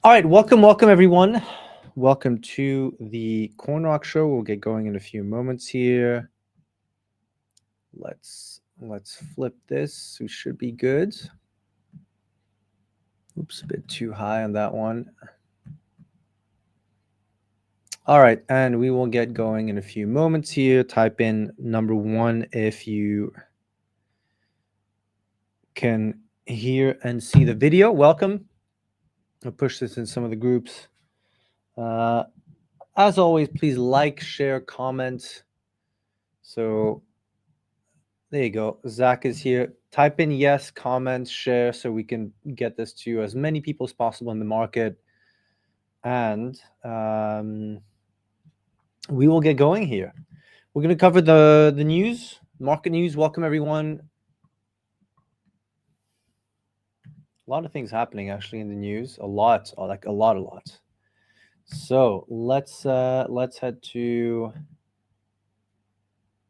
All right, welcome everyone. Welcome to the CoinRock Show. We'll get going in a few moments here. Let's flip this. We should be good. Oops, a bit too high on that one. All right, and we will get going in a few moments here. Type in number 1 if you can hear and see the video. Welcome. I'll push this in some of the groups. As always, please like, share, comment. So there you go. Zach is here. Type in yes, comment, share, so we can get this to as many people as possible in the market. And we will get going here. We're going to cover the news, market news. Welcome, everyone. A lot of things happening, actually, in the news. A lot. So let's head to...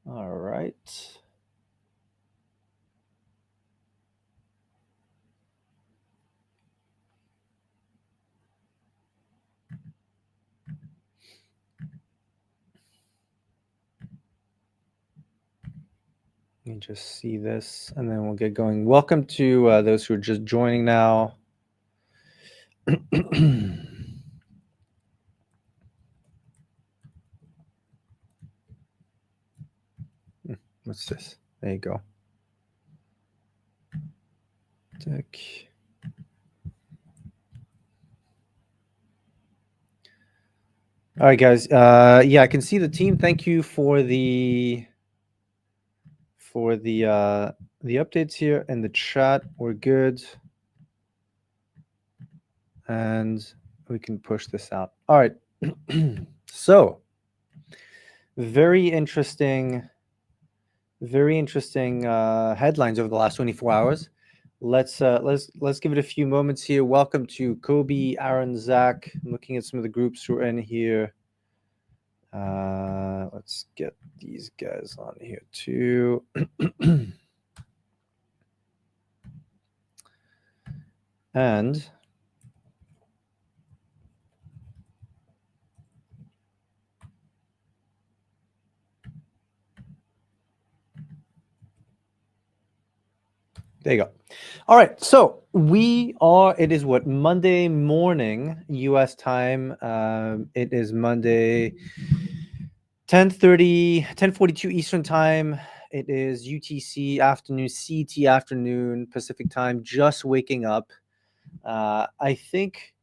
All right. Let me just see this, and then we'll get going. Welcome to those who are just joining now. What's this? There you go. Tick. All right, guys. Yeah, I can see the team. Thank you for the updates here in the chat. We're good, and we can push this out. All right. So, very interesting headlines over the last 24 hours. Let's give it a few moments here. Welcome to Kobe, Aaron, Zach. I'm looking at some of the groups who are in here. Let's get these guys on here too. And there you go. All right, so it is what, Monday morning US time. It is Monday 10:42 Eastern time. It is UTC afternoon, CT afternoon, Pacific time, just waking up. I think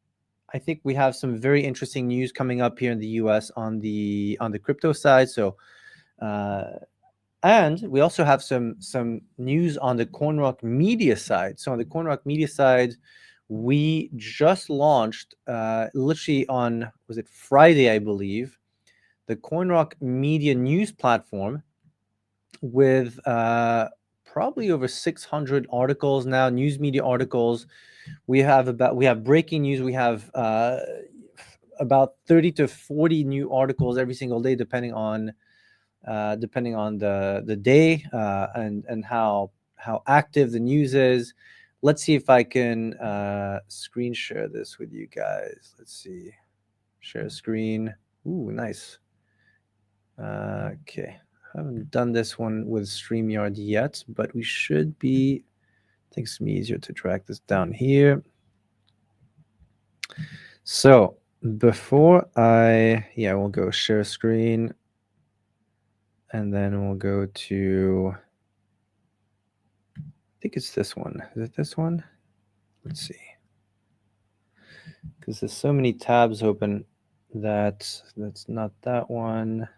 we have some very interesting news coming up here in the US on the crypto side. So and we also have some news on the CoinRock Media side. So on the CoinRock Media side, we just launched literally on, was it Friday, I believe, the CoinRock Media news platform with probably over 600 articles now, news media articles. We have breaking news. We have about 30 to 40 new articles every single day, depending on the day and how active the news is. Let's see if I can screen share this with you guys. Let's see. Share screen. Ooh, nice. Okay. I haven't done this one with StreamYard yet, but we should be... I think it's easier to drag this down here. So before we'll go share screen, and then we'll go to, I think it's this one. Is it this one? Let's see. Because there's so many tabs open that's not that one.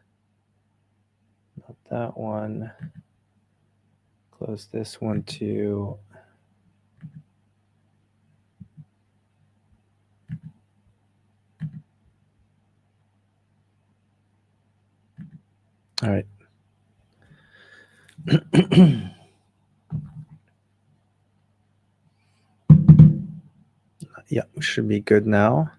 Not that one. Close this one too. All right. Yeah, we should be good now.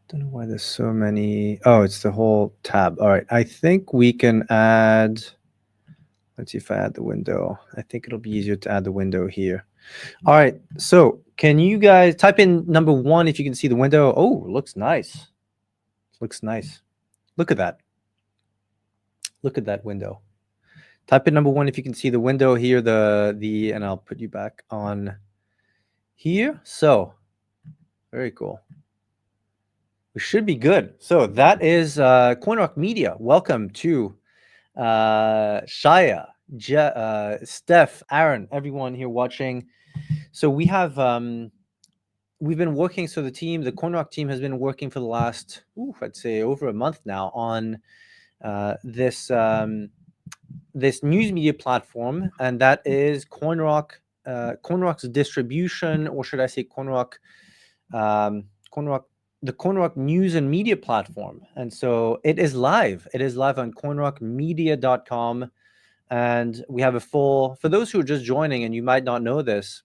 Don't know why there's so many. Oh, it's the whole tab. All right. I think we can add... Let's see if I add the window. I think it'll be easier to add the window here. All right. So can you guys type in number 1 if you can see the window? Oh, looks nice. Looks nice. Look at that. Look at that window. Type in number 1 if you can see the window here, and I'll put you back on here. So very cool. We should be good. So that is CoinRock Media. Welcome to Shaya, Steph, Aaron, everyone here watching. So we have we've been working. So the CoinRock team has been working for the last, I'd say over a month now on this this news media platform, and that is CoinRock. CoinRock's distribution, or should I say CoinRock, CoinRock, the CoinRock news and media platform. And so it is live. It is live on CoinRockMedia.com. And we have for those who are just joining and you might not know this,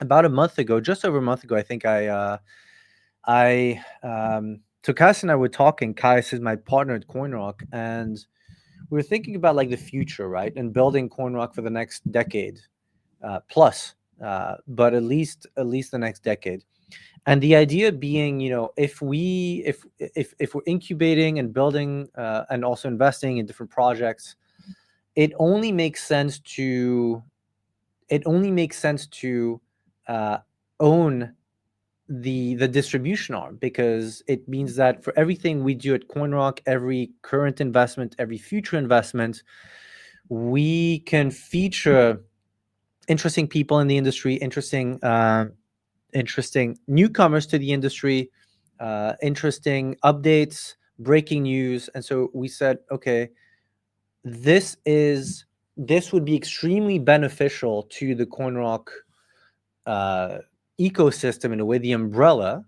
about a month ago, just over a month ago, I think so Kais and I were talking. Kais is my partner at CoinRock, and we were thinking about like the future, right? And building CoinRock for the next decade plus, but at least the next decade. And the idea being, if we're incubating and building and also investing in different projects, it only makes sense to own the distribution arm, because it means that for everything we do at CoinRock, every current investment, every future investment, we can feature interesting people in the industry, interesting newcomers to the industry, interesting updates, breaking news. And so we said, okay, this would be extremely beneficial to the CoinRock ecosystem, in a way, the umbrella,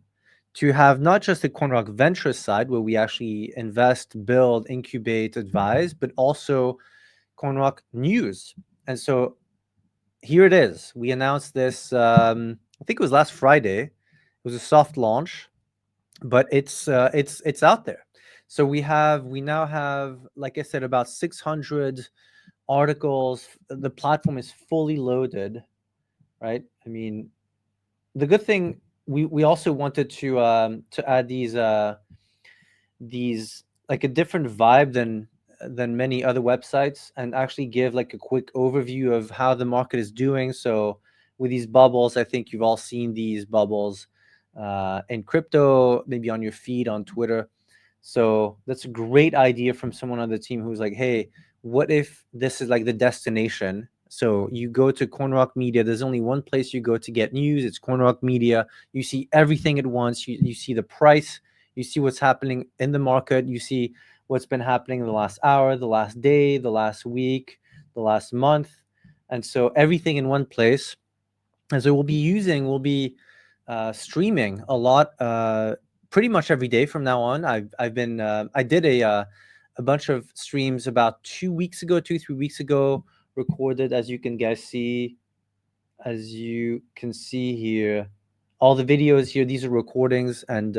to have not just the CoinRock Ventures side, where we actually invest, build, incubate, advise, but also CoinRock News. And so here it is. We announced this, I think it was last Friday. It was a soft launch, but it's out there. So we now have, like I said, about 600 articles. The platform is fully loaded, right? I mean, the good thing, we also wanted to add these like a different vibe than many other websites, and actually give like a quick overview of how the market is doing. So with these bubbles, I think you've all seen these bubbles in crypto, maybe on your feed on Twitter. So that's a great idea from someone on the team who's like, hey, what if this is like the destination? So you go to CoinRock Media. There's only one place you go to get news. It's CoinRock Media. You see everything at once. You see the price. You see what's happening in the market. You see what's been happening in the last hour, the last day, the last week, the last month. And so everything in one place. And so we'll be streaming a lot, pretty much every day from now on. I did a bunch of streams about 3 weeks ago, recorded, as you can see here, all the videos here. These are recordings and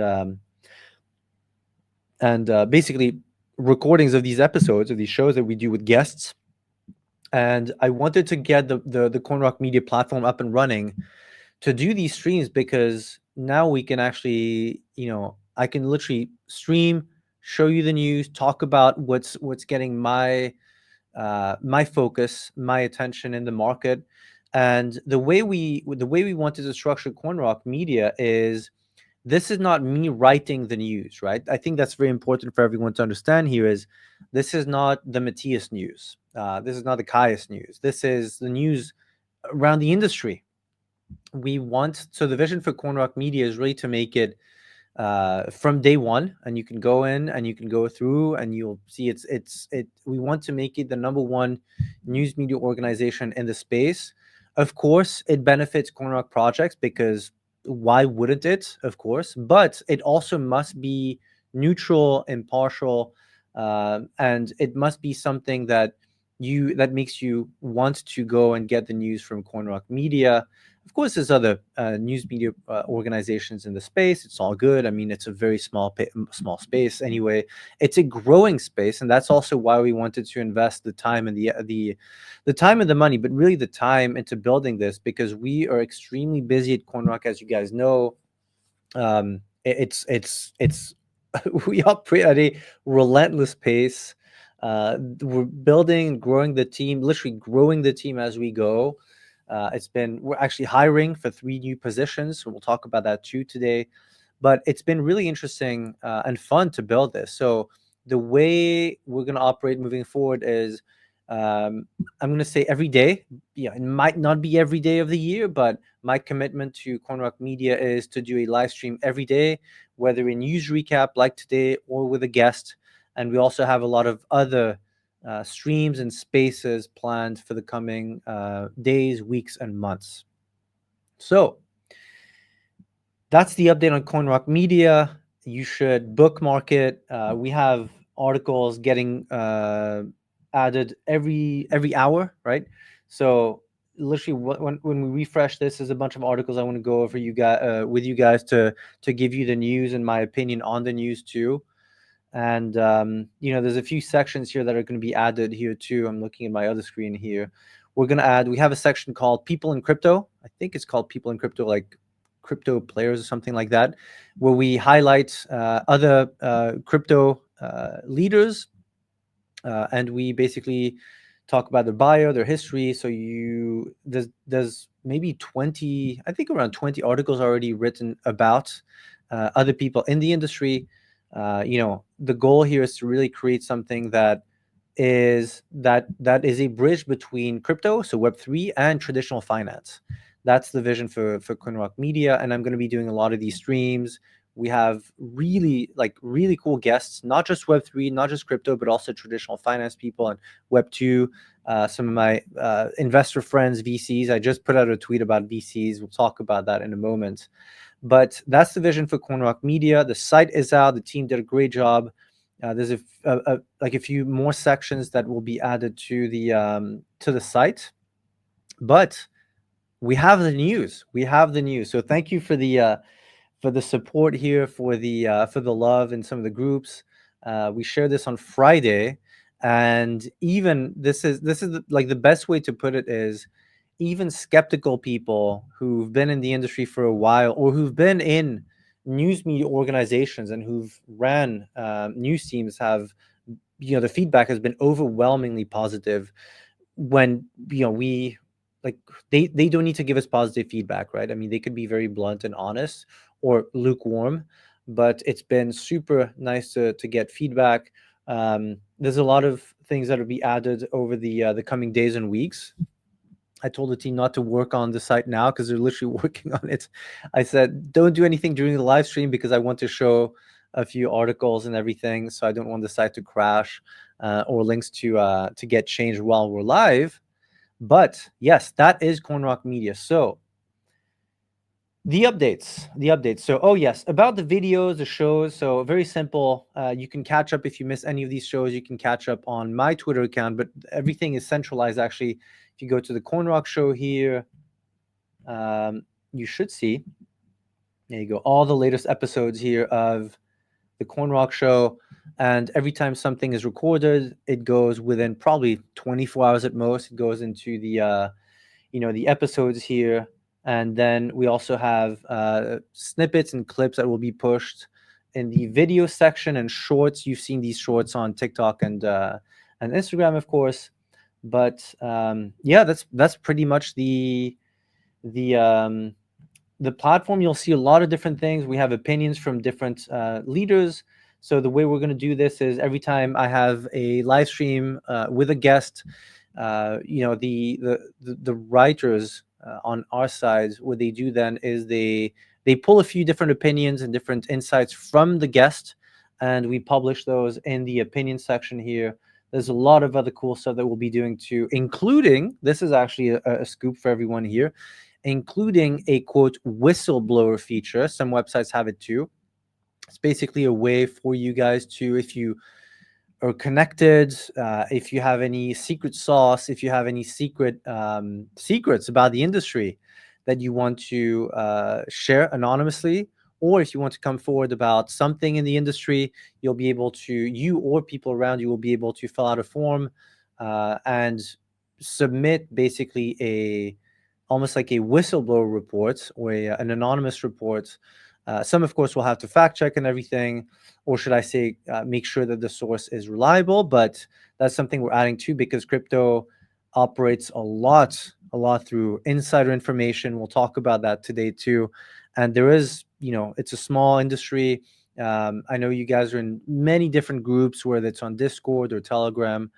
basically recordings of these episodes, of these shows that we do with guests. And I wanted to get the CoinRock Media platform up and running to do these streams, because now we can actually, I can literally stream, show you the news, talk about what's getting my focus, my attention in the market. And the way we wanted to structure CoinRock Media is, this is not me writing the news, right? I think that's very important for everyone to understand here, is this is not the Matthias news. This is not the Caius news. This is the news around the industry. So the vision for CoinRock Media is really to make it from day one, and you can go in and you can go through and you'll see we want to make it the #1 news media organization in the space. Of course, it benefits CoinRock projects, because why wouldn't it? Of course, but it also must be neutral, impartial, and it must be something that makes you want to go and get the news from CoinRock Media. Of course, there's other news media organizations in the space. It's all good. I mean, it's a very small space anyway. It's a growing space, and that's also why we wanted to invest the time and the time and the money, but really the time into building this, because we are extremely busy at CoinRock, as you guys know. It's we operate at a relentless pace. We're building, growing the team, literally growing the team as we go. We're actually hiring for 3 new positions, so we'll talk about that too today. But it's been really interesting and fun to build this. So the way we're going to operate moving forward is, I'm going to say every day. Yeah, it might not be every day of the year, but my commitment to CoinRock Media is to do a live stream every day, whether in news recap like today or with a guest. And we also have a lot of other streams and spaces planned for the coming days, weeks, and months. So that's the update on CoinRock Media. You should bookmark it. We have articles getting added every hour, right? So literally, when we refresh this, there's a bunch of articles I want to go over with you guys to give you the news and my opinion on the news too. And there's a few sections here that are going to be added here too. I'm looking at my other screen here. We have a section called People in Crypto. I think it's called People in Crypto, like crypto players or something like that, where we highlight other crypto leaders, and we basically talk about their bio, their history. So there's maybe 20, I think around 20 articles already written about other people in the industry. The goal here is to really create something that is a bridge between crypto, so Web3, and traditional finance. That's the vision for CoinRock Media, and I'm going to be doing a lot of these streams. We have really cool guests, not just Web3, not just crypto, but also traditional finance people and Web2. Some of my investor friends, VCs. I just put out a tweet about VCs. We'll talk about that in a moment. But that's the vision for CoinRock Media. The site is out. The team did a great job. There's a few more sections that will be added to the site, but we have the news. So thank you for the support here, for the love in some of the groups. We shared this on Friday, and even this is the best way to put it is, even skeptical people who've been in the industry for a while, or who've been in news media organizations and who've ran news teams, have, the feedback has been overwhelmingly positive. When we they don't need to give us positive feedback, right? I mean, they could be very blunt and honest, or lukewarm, but it's been super nice to get feedback. There's a lot of things that will be added over the coming days and weeks. I told the team not to work on the site now because they're literally working on it. I said, don't do anything during the live stream because I want to show a few articles and everything. So I don't want the site to crash or links to get changed while we're live. But yes, that is CoinRock Media. So the updates. So, oh yes, about the videos, the shows. So very simple. You can catch up if you miss any of these shows. You can catch up on my Twitter account, but everything is centralized. Actually, if you go to the CoinRock Show here, you should see, there you go, all the latest episodes here of the CoinRock Show. And every time something is recorded, it goes within probably 24 hours at most. It goes into the episodes here. And then we also have snippets and clips that will be pushed in the video section and shorts. You've seen these shorts on TikTok and Instagram, of course. But yeah, that's pretty much the platform. You'll see a lot of different things. We have opinions from different leaders. So the way we're going to do this is, every time I have a live stream with a guest, the writers on our side, what they do then is they pull a few different opinions and different insights from the guest, and we publish those in the opinion section here. There's a lot of other cool stuff that we'll be doing too, including, this is actually a scoop for everyone here, including a quote whistleblower feature. Some websites have it too. It's basically a way for you guys to, if you are connected, if you have any secret sauce, if you have any secrets about the industry, that you want to share anonymously, or if you want to come forward about something in the industry, you'll be able to, you or people around you will be able to fill out a form and submit basically almost like a whistleblower report or an anonymous report. Some, of course, will have to fact check and everything, or should I say, make sure that the source is reliable. But that's something we're adding to, because crypto operates a lot through insider information. We'll talk about that today too. And there is, it's a small industry. I know you guys are in many different groups, whether it's on Discord or Telegram.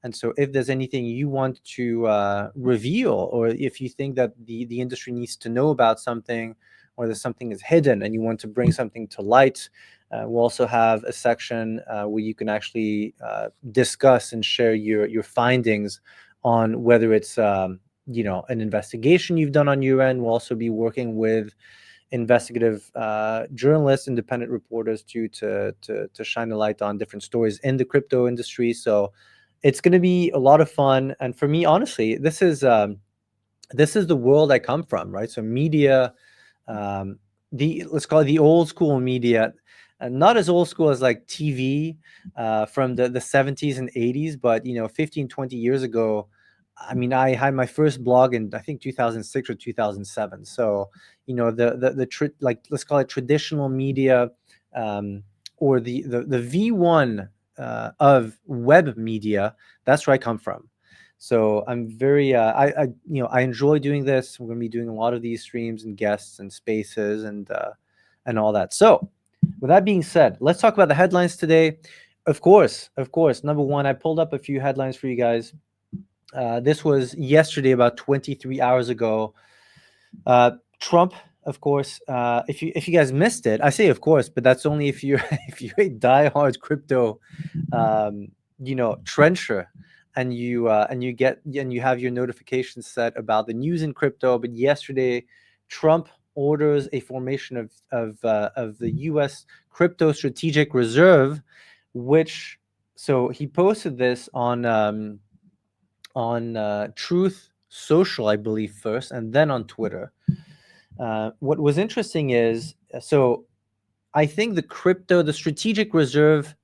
And so if there's anything you want to reveal, or if you think that the industry needs to know about something, or there's something is hidden and you want to bring something to light, we'll also have a section where you can actually discuss and share your findings on whether it's an investigation you've done on your end. We'll also be working with investigative journalists, independent reporters to shine a light on different stories in the crypto industry. So it's going to be a lot of fun. And for me, honestly, this is the world I come from, right? So media, let's call it the old school media, not as old school as like TV from the 70s and 80s, but 15, 20 years ago. I mean, I had my first blog in, I think, 2006 or 2007. So, like, let's call it traditional media, or the V1 of web media. That's where I come from. So I'm very, I enjoy doing this. We're going to be doing a lot of these streams and guests and spaces and all that. So with that being said, let's talk about the headlines today. Of course, number one, I pulled up a few headlines for you guys. This was yesterday, about 23 hours ago. Trump, of course. If you guys missed it, I say of course, but that's only if you're if you're a diehard crypto, trencher, and you have your notifications set about the news in crypto. But yesterday, Trump orders a formation of the U.S. Crypto Strategic Reserve, which, so he posted this on Truth Social, I believe, first, and then on Twitter. What was interesting is, so I think the strategic reserve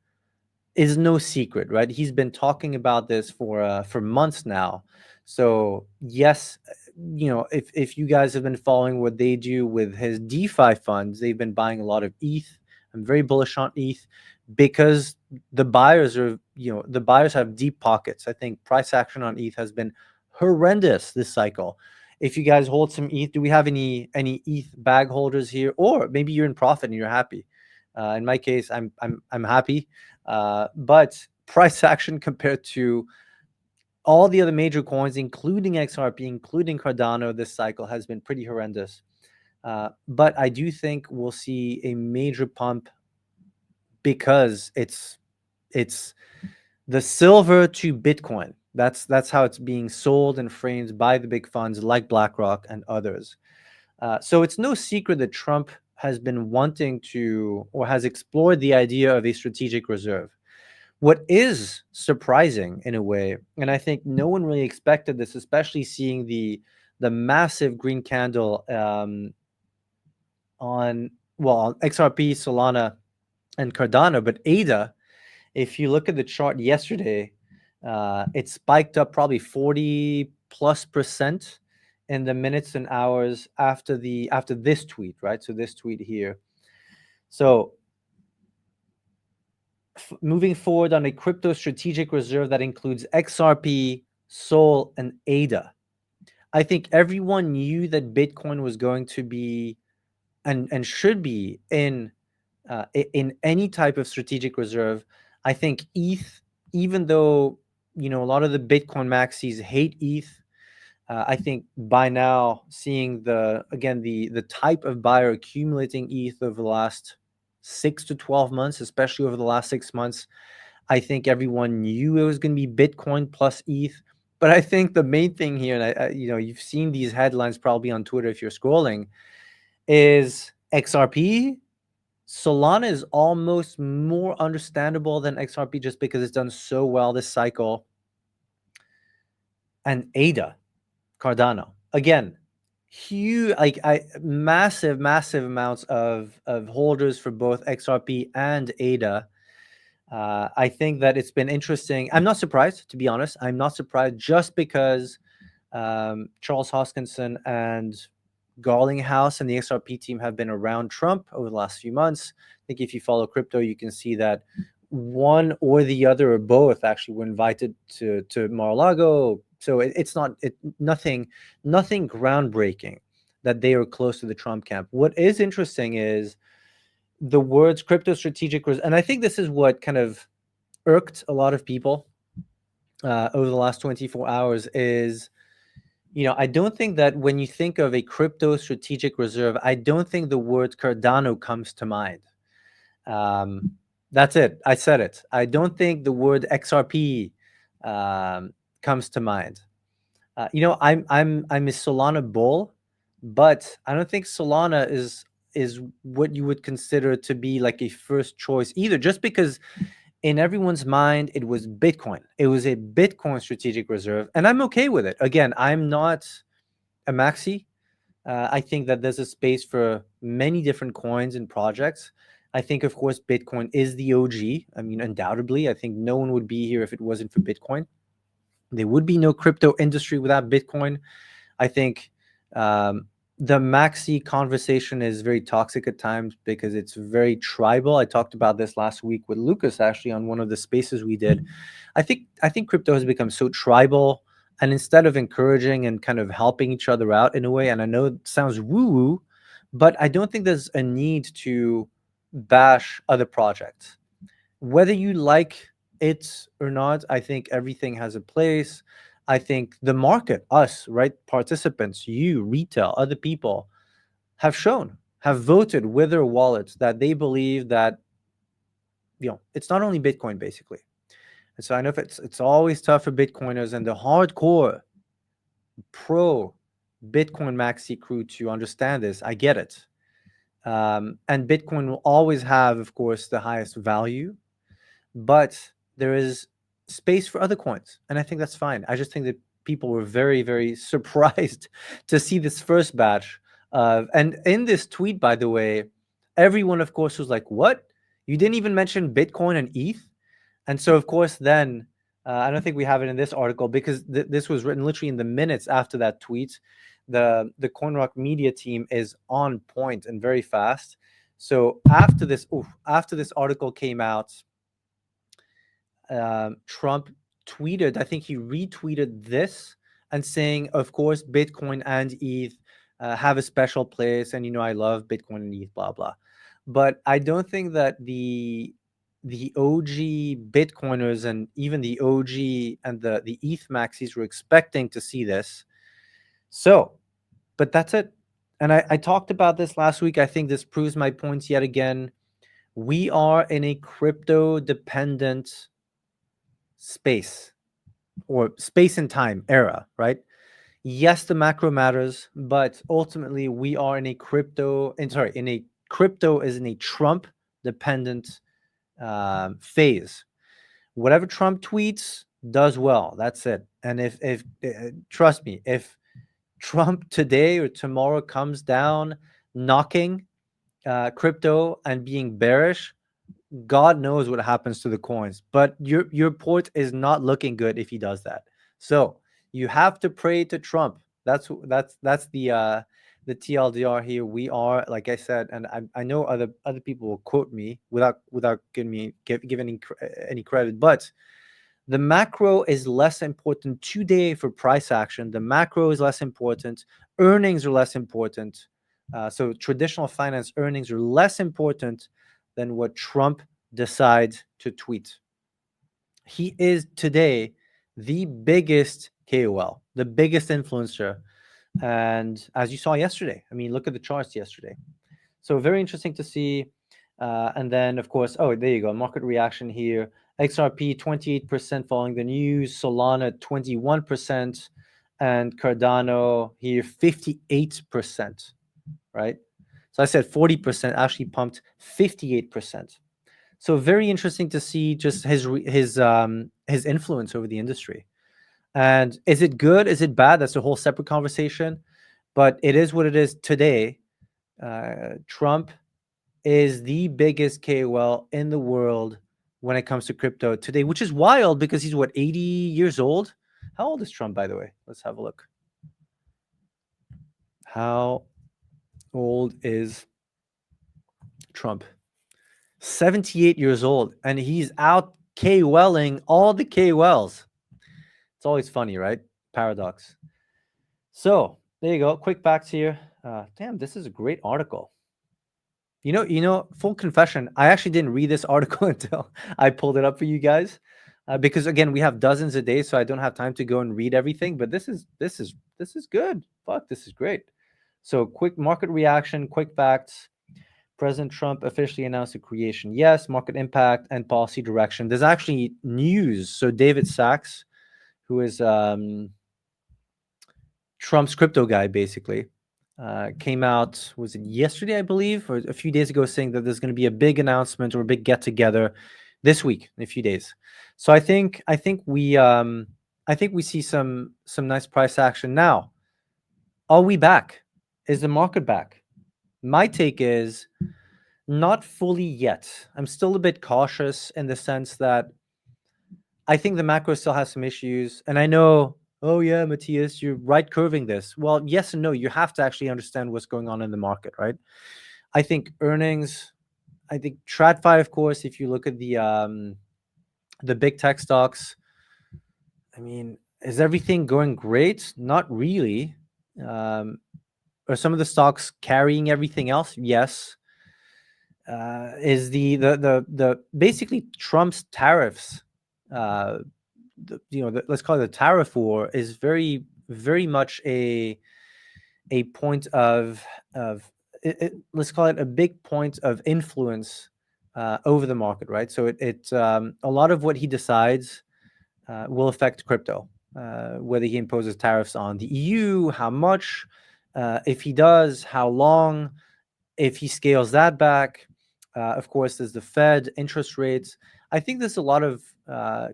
is no secret, right? He's been talking about this for months now. So yes, if you guys have been following what they do with his DeFi funds, they've been buying a lot of ETH. I'm very bullish on ETH because the buyers have deep pockets. I think price action on ETH has been horrendous this cycle. If you guys hold some ETH, do we have any ETH bag holders here? Or maybe you're in profit and you're happy. In my case, I'm happy. But price action compared to all the other major coins, including XRP, including Cardano, this cycle has been pretty horrendous. But I do think we'll see a major pump because it's the silver to Bitcoin. That's how it's being sold and framed by the big funds like BlackRock and others. So it's no secret that Trump has been wanting to, or has explored the idea of a strategic reserve. What is surprising in a way, and I think no one really expected this, especially seeing the massive green candle on XRP, Solana, and Cardano, but ADA, if you look at the chart yesterday, it spiked up probably 40+% in the minutes and hours after this tweet, right? So this tweet here. So moving forward on a crypto strategic reserve that includes XRP, Sol, and ADA. I think everyone knew that Bitcoin was going to be and should be in any type of strategic reserve. I think ETH, even though a lot of the Bitcoin maxis hate ETH, I think by now, seeing the type of buyer accumulating ETH over the last 6 to 12 months, especially over the last 6 months, I think everyone knew it was going to be Bitcoin plus ETH. But I think the main thing here, and you've seen these headlines probably on Twitter if you're scrolling, is XRP. Solana is almost more understandable than XRP just because it's done so well this cycle. And ADA, Cardano. Again, huge, massive amounts of holders for both XRP and ADA. I think that it's been interesting. I'm not surprised, to be honest. I'm not surprised, just because Charles Hoskinson and Garlinghouse and the XRP team have been around Trump over the last few months. I think if you follow crypto, you can see that one or the other or both actually were invited to Mar-a-Lago. So it's nothing groundbreaking that they are close to the Trump camp. What is interesting is the words crypto strategic, and I think this is what kind of irked a lot of people over the last 24 hours is, I don't think that when you think of a crypto strategic reserve, I don't think the word Cardano comes to mind. That's it. I said it. I don't think the word XRP comes to mind. I'm a Solana bull, but I don't think Solana is what you would consider to be like a first choice either, just because in everyone's mind it was Bitcoin. It was a Bitcoin strategic reserve, and I'm okay with it. Again, I'm not a maxi. I think that there's a space for many different coins and projects. I think, of course, Bitcoin is the OG. I mean, undoubtedly, I think no one would be here if it wasn't for Bitcoin. There would be no crypto industry without Bitcoin. I think the maxi conversation is very toxic at times because it's very tribal. I talked about this last week with Lucas, actually, on one of the spaces we did. I think crypto has become so tribal, and instead of encouraging and kind of helping each other out in a way, and I know it sounds woo-woo, but I don't think there's a need to bash other projects. Whether you like it or not, I think everything has a place. I think the market, us, right, participants, you, retail, other people, have voted with their wallets that they believe that, it's not only Bitcoin, basically. And so I know it's always tough for Bitcoiners and the hardcore pro Bitcoin maxi crew to understand this. I get it. And Bitcoin will always have, of course, the highest value, but there is space for other coins, and I think that's fine. I just think that people were very, very surprised to see this first batch and in this tweet, by the way, everyone, of course, was like, what? You didn't even mention Bitcoin and ETH? And so, of course, then I don't think we have it in this article because this was written literally in the minutes after that tweet. The CoinRock Media team is on point and very fast. So after this article came out, Trump tweeted, I think he retweeted this and saying, of course, Bitcoin and ETH have a special place, and I love Bitcoin and ETH, blah blah. But I don't think that the OG Bitcoiners and even the OG and the ETH maxis were expecting to see this. So, but that's it. And I talked about this last week. I think this proves my points yet again. We are in a crypto dependent space, or space and time era, right? Yes, the macro matters, but ultimately we are in a crypto is in a Trump dependent phase. Whatever Trump tweets does well. That's it. And if trust me, if Trump today or tomorrow comes down knocking crypto and being bearish, God knows what happens to the coins. But your port is not looking good if he does that. So you have to pray to Trump. That's the TLDR here. We are, like I said, and I know other people will quote me without giving any credit, but the macro is less important today for price action. The macro is less important. Earnings are less important. So traditional finance earnings are less important than what Trump decides to tweet. He is today the biggest KOL, the biggest influencer. And as you saw yesterday, I mean, look at the charts yesterday. So very interesting to see. And then, of course, there you go. Market reaction here. XRP 28% following the news. Solana 21%. And Cardano here 58%. Right? So I said 40%, actually pumped 58%. So very interesting to see just his influence over the industry. And is it good? Is it bad? That's a whole separate conversation. but it is what it is today. Trump is the biggest KOL in the world when it comes to crypto today, which is wild because he's what, 80 years old? How old is Trump, by the way? Let's have a look. How old is Trump? 78 years old, and he's out KOLing all the KOLs. It's always funny, right? Paradox. So there you go. Quick facts here. Damn, this is a great article. Full confession, I actually didn't read this article until I pulled it up for you guys, because again, we have dozens a day, so I don't have time to go and read everything. But this is good. Fuck, this is great. So quick market reaction, quick facts. President Trump officially announced the creation. Yes, market impact and policy direction. There's actually news. So David Sachs, who is Trump's crypto guy, basically, came out, was it yesterday, I believe, or a few days ago, saying that there's going to be a big announcement or a big get together this week, in a few days. So I think we see some nice price action now. Are we back? Is the market back? My take is not fully yet. I'm still a bit cautious in the sense that I think the macro still has some issues. And I know, oh yeah, Matthias, you're right curving this. Well, yes and no. You have to actually understand what's going on in the market, right? I think earnings, I think TradFi, of course, if you look at the big tech stocks, I mean, is everything going great? Not really. Are some of the stocks carrying everything else? Yes. Is the basically Trump's tariffs, let's call it the tariff war, is very, very much a point of let's call it a big point of influence over the market, right? So a lot of what he decides will affect crypto, whether he imposes tariffs on the EU, how much, if he does, how long, if he scales that back. Of course, there's the Fed, interest rates. I think there's a lot of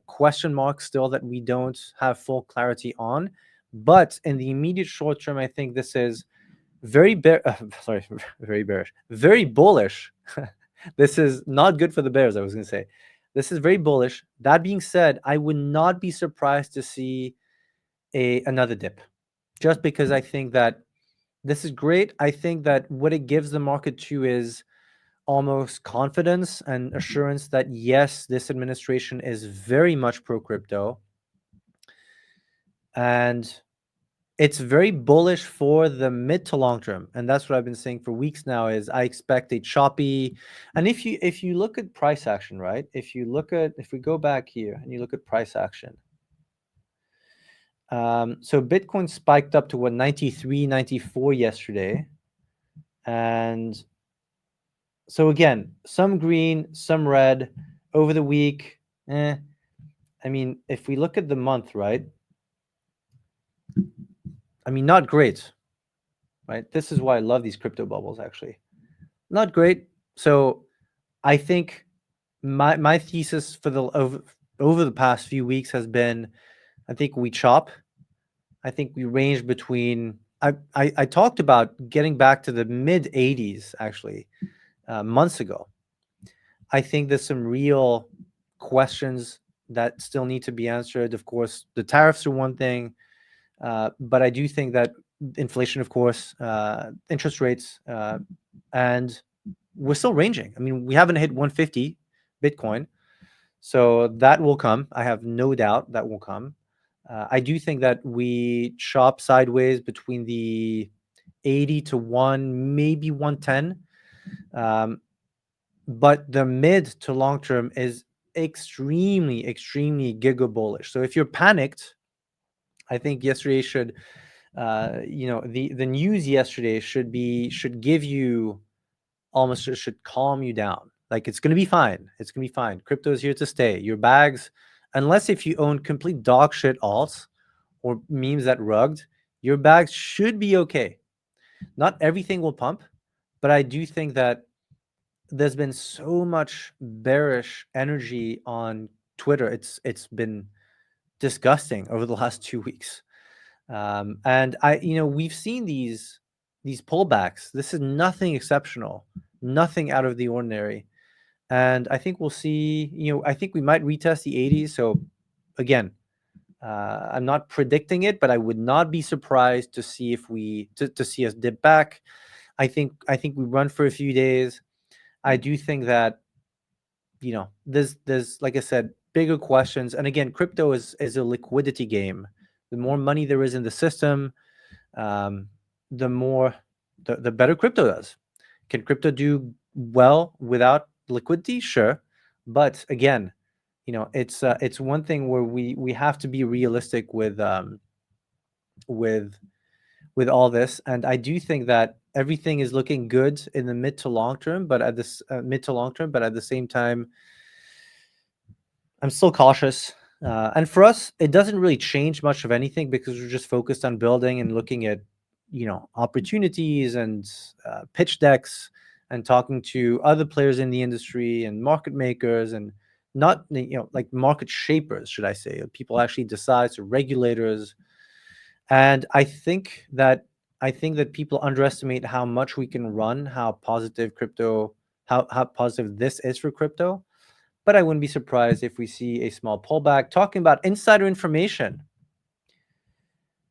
question marks still that we don't have full clarity on. But in the immediate short term, I think this is very very bearish, very bullish. This is not good for the bears, I was going to say. This is very bullish. That being said, I would not be surprised to see another dip, just because I think that this is great. I think that what it gives the market too is almost confidence and assurance that yes, this administration is very much pro crypto, and it's very bullish for the mid to long term. And that's what I've been saying for weeks now, is I expect a choppy, and if you look at price action, right? If we go back here and you look at price action, so Bitcoin spiked up to 93, 94 yesterday. And so again, some green, some red over the week. I mean, if we look at the month, right? I mean, not great, right? This is why I love these crypto bubbles, actually. Not great. So I think my thesis for over the past few weeks has been, I think we chop. I think we range between, I talked about getting back to the mid 80s, actually, months ago. I think there's some real questions that still need to be answered. Of course, the tariffs are one thing, but I do think that inflation, of course, interest rates, and we're still ranging. I mean, we haven't hit 150 Bitcoin, so that will come. I have no doubt that will come. I do think that we chop sideways between the 80 to 1, maybe 110. But the mid to long term is extremely, extremely giga bullish. So if you're panicked, I think yesterday should, the news yesterday should give you, almost should calm you down. Like, it's going to be fine. It's going to be fine. Crypto is here to stay. Your bags, unless if you own complete dog shit alts or memes that rugged, your bags should be okay. Not everything will pump, but I do think that there's been so much bearish energy on Twitter. It's been disgusting over the last 2 weeks. And we've seen these pullbacks. This is nothing exceptional, nothing out of the ordinary. And I think we'll see, I think we might retest the 80s. So again, I'm not predicting it, but I would not be surprised to see to see us dip back. I think we run for a few days. I do think that, there's like I said, bigger questions. And again, crypto is a liquidity game. The more money there is in the system, the better crypto does. Can crypto do well without liquidity? Sure, but again, it's one thing where we have to be realistic with all this. And I do think that everything is looking good in the mid to long term, but at the same time, I'm still cautious. And for us, it doesn't really change much of anything because we're just focused on building and looking at, opportunities and pitch decks and talking to other players in the industry and market makers and not, like market shapers, should I say, people actually decide, so regulators. And I think that people underestimate how much we can run, how positive this is for crypto. But I wouldn't be surprised if we see a small pullback. Talking about insider information,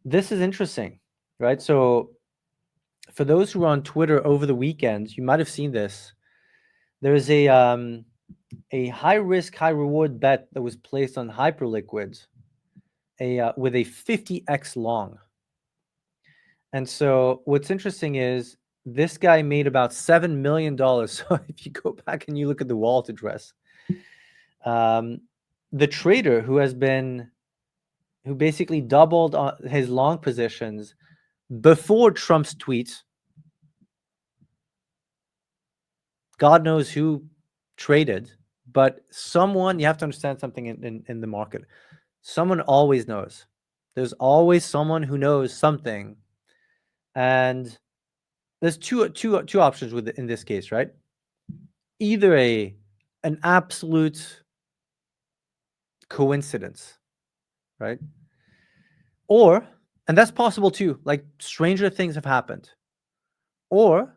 this is interesting, right? So for those who are on Twitter over the weekend, you might have seen this. There is a high risk, high reward bet that was placed on hyperliquid, with a 50x long. And so what's interesting is this guy made about $7 million. So if you go back and you look at the wallet address, the trader who basically doubled on his long positions before Trump's tweets, God knows who traded, but someone, you have to understand something in the market. Someone always knows. There's always someone who knows something. And there's two options in this case, right? Either an absolute coincidence, right? Or, and that's possible too, like stranger things have happened. Or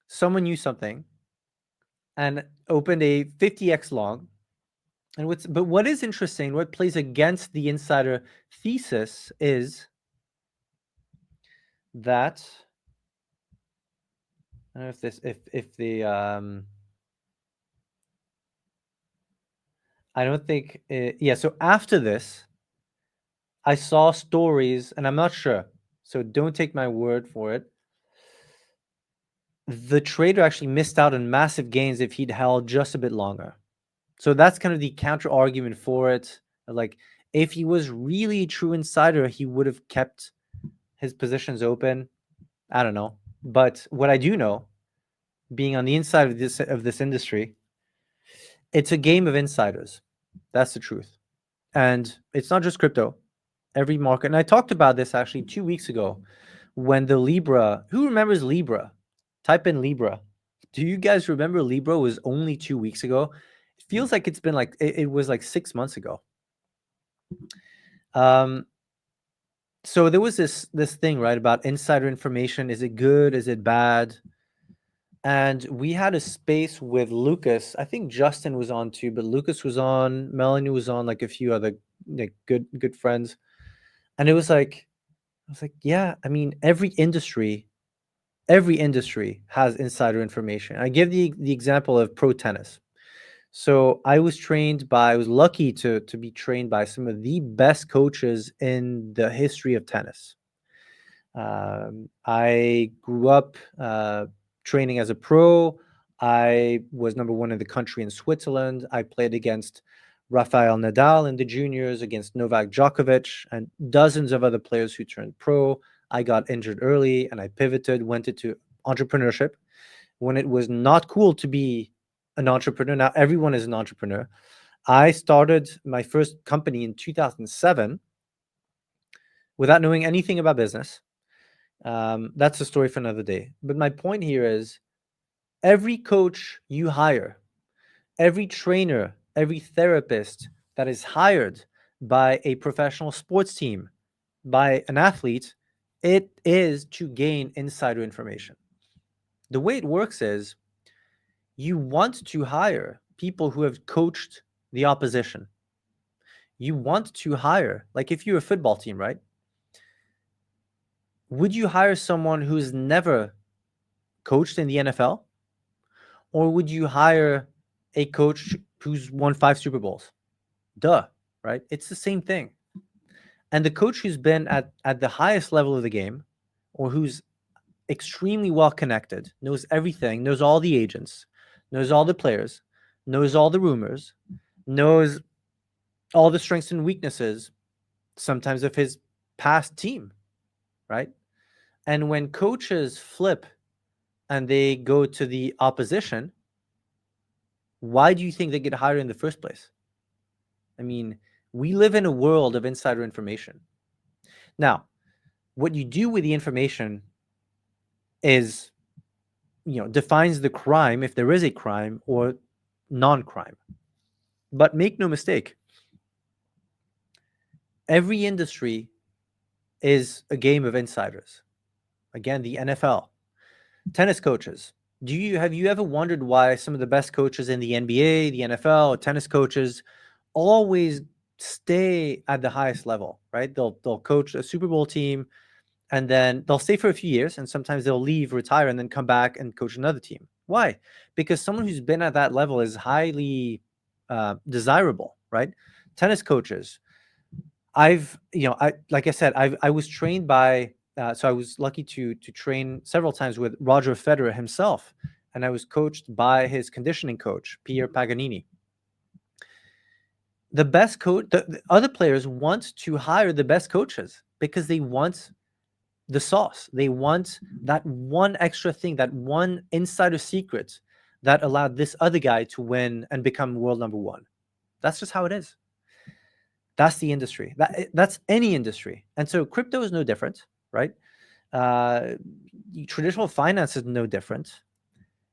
someone knew something and opened a 50x long. But what is interesting, what plays against the insider thesis is that, I don't know if the I don't think yeah. So after this, I saw stories, and I'm not sure, so don't take my word for it. The trader actually missed out on massive gains if he'd held just a bit longer. So that's kind of the counter argument for it. Like, if he was really a true insider, he would have kept his positions open. I don't know. But what I do know, being on the inside of this industry, it's a game of insiders. That's the truth. And it's not just crypto. Every market. And I talked about this actually 2 weeks ago when the Libra, who remembers Libra? Type in Libra. Do you guys remember Libra was only 2 weeks ago? It feels like it's been like, it was like 6 months ago. So there was this thing, right, about insider information. Is it good? Is it bad? And we had a space with Lucas. I think Justin was on too, but Lucas was on, Melanie was on, like a few other like good friends. And it was like, I was like, yeah, I mean, every industry has insider information. I give the example of pro tennis. So I was lucky to be trained by some of the best coaches in the history of tennis. I grew up training as a pro. I was number 1 in the country in Switzerland. I played against Rafael Nadal in the juniors, against Novak Djokovic, and dozens of other players who turned pro. I got injured early and I pivoted, went into entrepreneurship when it was not cool to be an entrepreneur. Now everyone is an entrepreneur. I started my first company in 2007 without knowing anything about business. That's a story for another day. But my point here is, every coach you hire, every trainer, every therapist that is hired by a professional sports team, by an athlete, it is to gain insider information. The way it works is you want to hire people who have coached the opposition. You want to hire, like if you're a football team, right? Would you hire someone who's never coached in the NFL? Or would you hire a coach who's won 5 Super Bowls? Duh, right? It's the same thing. And the coach who's been at the highest level of the game, or who's extremely well connected, knows everything, knows all the agents, knows all the players, knows all the rumors, knows all the strengths and weaknesses, sometimes of his past team, right? And when coaches flip and they go to the opposition, why do you think they get hired in the first place? I mean, we live in a world of insider information. Now, what you do with the information is, defines the crime, if there is a crime, or non-crime. But make no mistake, every industry is a game of insiders. Again, the NFL, tennis coaches. Have you ever wondered why some of the best coaches in the NBA, the NFL, tennis coaches always stay at the highest level, right? They'll coach a Super Bowl team, and then they'll stay for a few years, and sometimes they'll leave, retire, and then come back and coach another team. Why? Because someone who's been at that level is highly desirable, right? Tennis coaches. I was trained by, so I was lucky to train several times with Roger Federer himself, and I was coached by his conditioning coach, Pierre Paganini. The best coach, the other players want to hire the best coaches because they want the sauce. They want that one extra thing, that one insider secret that allowed this other guy to win and become world number one. That's just how it is. That's the industry. That's any industry. And so crypto is no different, right? Traditional finance is no different.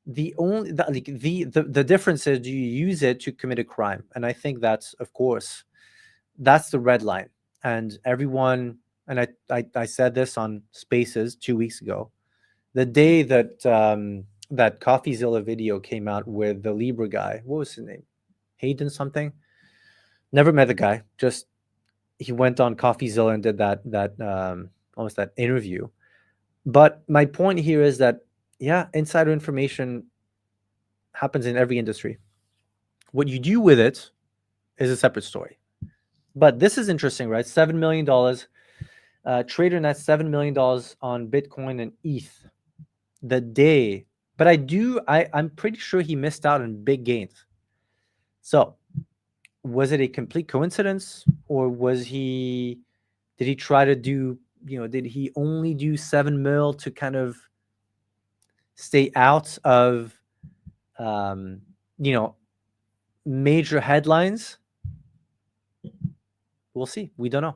The difference is, do you use it to commit a crime? And I think that's, of course, that's the red line. And everyone, and I said this on Spaces 2 weeks ago, the day that that CoffeeZilla video came out with the Libra guy. What was his name? Hayden something. Never met the guy. Just he went on CoffeeZilla and did that almost that interview. But my point here is that, yeah, insider information happens in every industry. What you do with it is a separate story. But this is interesting, right? $7 million. Trader nets $7 million on Bitcoin and ETH the day. But I'm pretty sure he missed out on big gains. So was it a complete coincidence, or did he try to do, did he only do 7 mil to kind of stay out of, major headlines? We'll see. We don't know.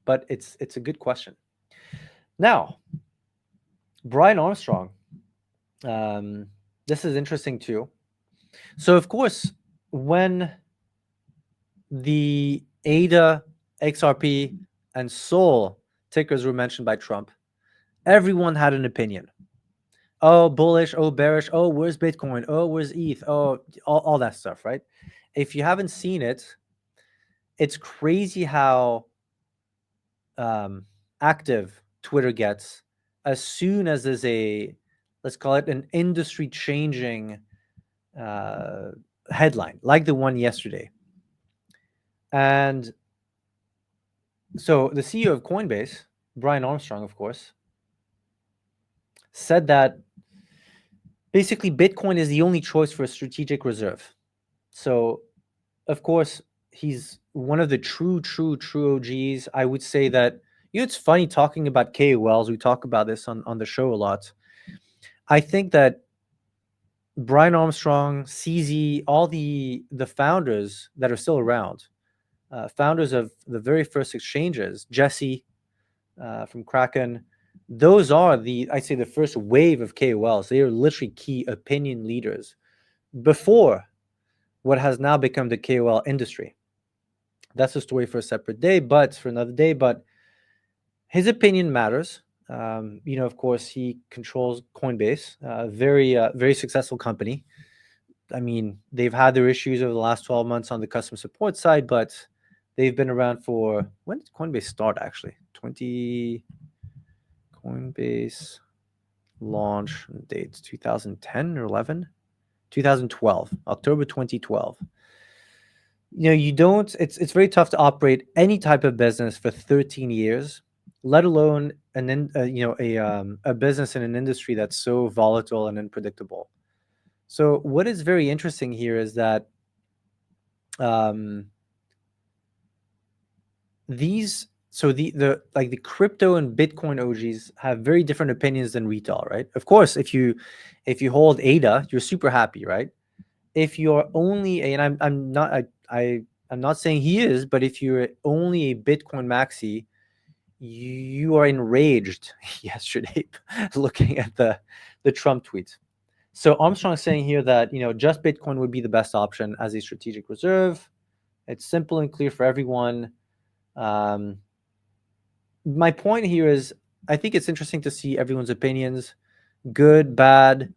But it's a good question. Now, Brian Armstrong. This is interesting too. So, of course, when the ADA, XRP, and SOL tickers were mentioned by Trump, everyone had an opinion. Oh, bullish. Oh, bearish. Oh, where's Bitcoin? Oh, where's ETH? Oh, all that stuff, right? If you haven't seen it, it's crazy how active Twitter gets as soon as there's let's call it an industry-changing headline, like the one yesterday. And so the CEO of Coinbase, Brian Armstrong, of course, said that basically Bitcoin is the only choice for a strategic reserve. So, of course, he's one of the true OGs. I would say that, it's funny talking about KOLs. We talk about this on the show a lot. I think that Brian Armstrong, CZ, all the founders that are still around, founders of the very first exchanges, Jesse from Kraken, those are I'd say the first wave of KOLs. They are literally key opinion leaders before what has now become the KOL industry. That's a story for a separate day, but for another day. But his opinion matters. Of course, he controls Coinbase, very successful company. I mean, they've had their issues over the last 12 months on the customer support side, but they've been around for, when did Coinbase start actually? Coinbase launch dates 2010 or 11? 2012, October 2012. It's very tough to operate any type of business for 13 years, let alone a business in an industry that's so volatile and unpredictable. So what is very interesting here is that the crypto and Bitcoin OGs have very different opinions than retail, right? Of course, if you hold ADA, you're super happy, right? If you're only and I'm not saying he is, but if you're only a Bitcoin maxi, you are enraged yesterday looking at the Trump tweets. So Armstrong is saying here that just Bitcoin would be the best option as a strategic reserve. It's simple and clear for everyone. My point here is, I think it's interesting to see everyone's opinions, good, bad,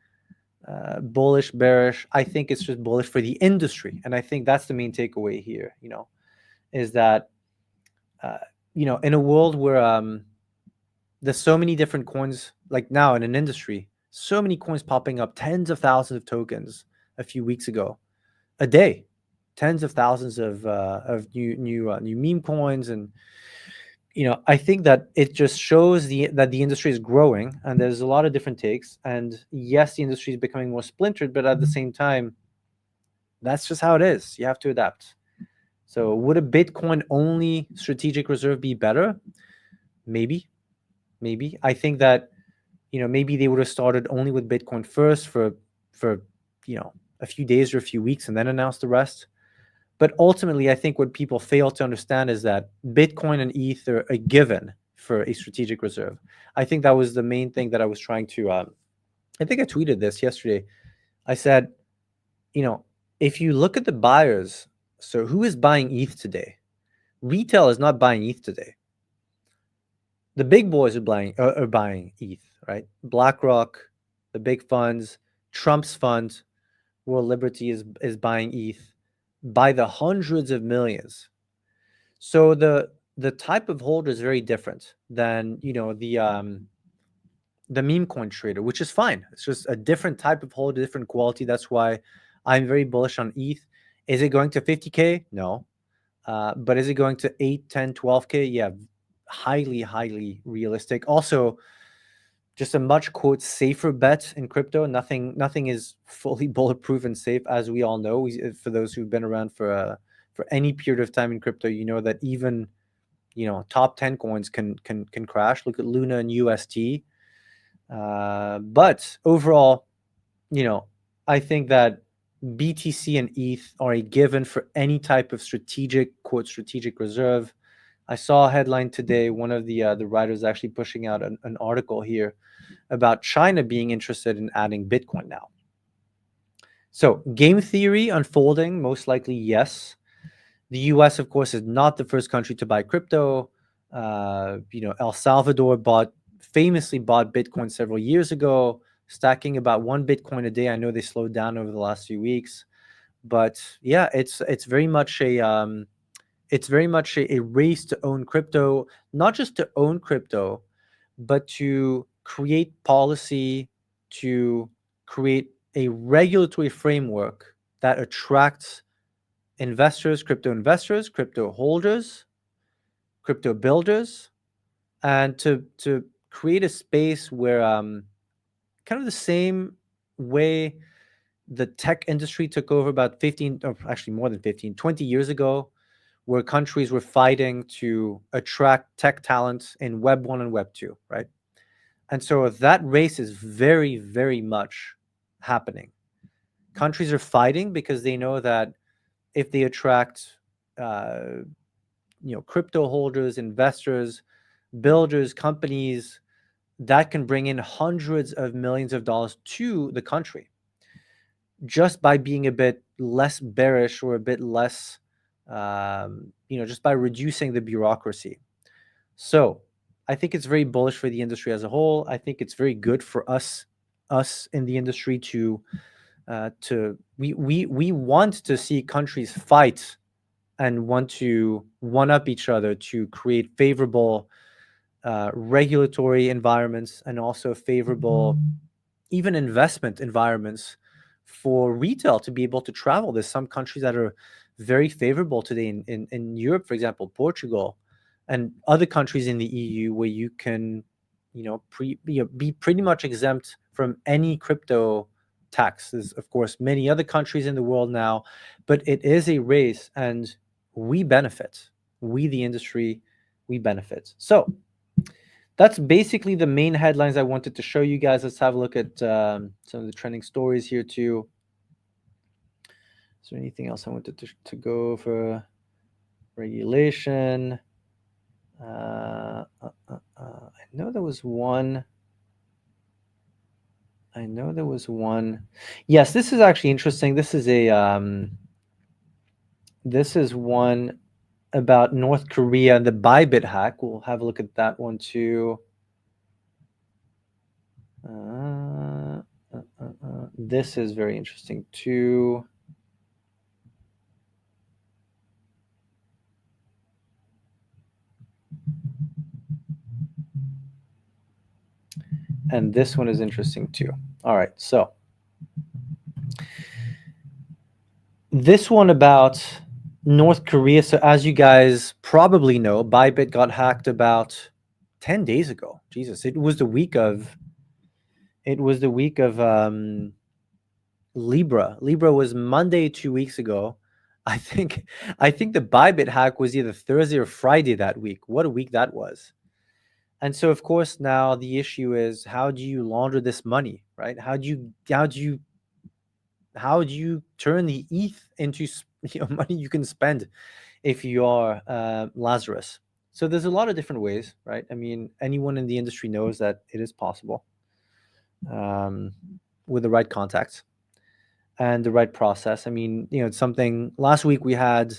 bullish, bearish. I think it's just bullish for the industry, and I think that's the main takeaway here. Is that in a world where there's so many different coins, like now in an industry, so many coins popping up, tens of thousands of tokens a few weeks ago, a day, tens of thousands of new meme coins, and I think that it just shows that the industry is growing, and there's a lot of different takes. And yes, the industry is becoming more splintered, but at the same time, that's just how it is. You have to adapt. So would a Bitcoin only strategic reserve be better? Maybe. I think that maybe they would have started only with Bitcoin first for a few days or a few weeks and then announced the rest. But ultimately, I think what people fail to understand is that Bitcoin and ETH are a given for a strategic reserve. I think that was the main thing that I was trying to, I think I tweeted this yesterday. I said, if you look at the buyers, so who is buying ETH today? Retail is not buying ETH today. The big boys are buying ETH, right? BlackRock, the big funds, Trump's fund, World Liberty is buying ETH by the hundreds of millions. So the type of holder is very different than the meme coin trader, which is fine. It's just a different type of holder, different quality. That's why I'm very bullish on ETH. Is it going to 50K? No. But is it going to 8, 10, 12K? Yeah, highly realistic. Also, just a much quote safer bet in crypto. Nothing is fully bulletproof and safe, as we all know. For those who've been around for any period of time in crypto, that even top 10 coins can crash. Look at Luna and UST. But overall, I think that BTC and ETH are a given for any type of strategic reserve. I saw a headline today. One of the writers actually pushing out an article here about China being interested in adding Bitcoin now. So game theory unfolding, most likely yes. The US, of course, is not the first country to buy crypto. El Salvador famously bought Bitcoin several years ago, stacking about 1 Bitcoin a day. I know they slowed down over the last few weeks, but yeah, it's very much a race to own crypto, not just to own crypto, but to create policy, to create a regulatory framework that attracts investors, crypto holders, crypto builders, and to create a space where kind of the same way the tech industry took over about 15, or actually more than 15, 20 years ago, where countries were fighting to attract tech talent in Web 1 and Web 2, right? And so that race is very, very much happening. Countries are fighting because they know that if they attract, crypto holders, investors, builders, companies, that can bring in hundreds of millions of dollars to the country just by being a bit less bearish or a bit less, just by reducing the bureaucracy. So I think it's very bullish for the industry as a whole. I think it's very good for us in the industry to we want to see countries fight and want to one up each other to create favorable regulatory environments and also favorable even investment environments for retail to be able to travel. There's some countries that are very favorable today in Europe, for example, Portugal, and other countries in the EU where you can, be pretty much exempt from any crypto tax. There's, of course, many other countries in the world now, but it is a race and we benefit. We, the industry, we benefit. So that's basically the main headlines I wanted to show you guys. Let's have a look at some of the trending stories here too. Is there anything else I wanted to go over? Regulation. I know there was one. Yes, this is actually interesting. This is one about North Korea and the Bybit hack. We'll have a look at that one too. This is very interesting too. And this one is interesting too. All right, so this one about North Korea. So as you guys probably know, Bybit got hacked about 10 days ago. Jesus, it was the week of Libra. Libra was Monday 2 weeks ago. I think the Bybit hack was either Thursday or Friday that week. What a week that was. And so, of course, now the issue is, how do you launder this money, right? How do you turn the ETH into money you can spend if you are Lazarus? So there's a lot of different ways, right? I mean, anyone in the industry knows that it is possible with the right contacts and the right process. I mean, it's something. Last week we had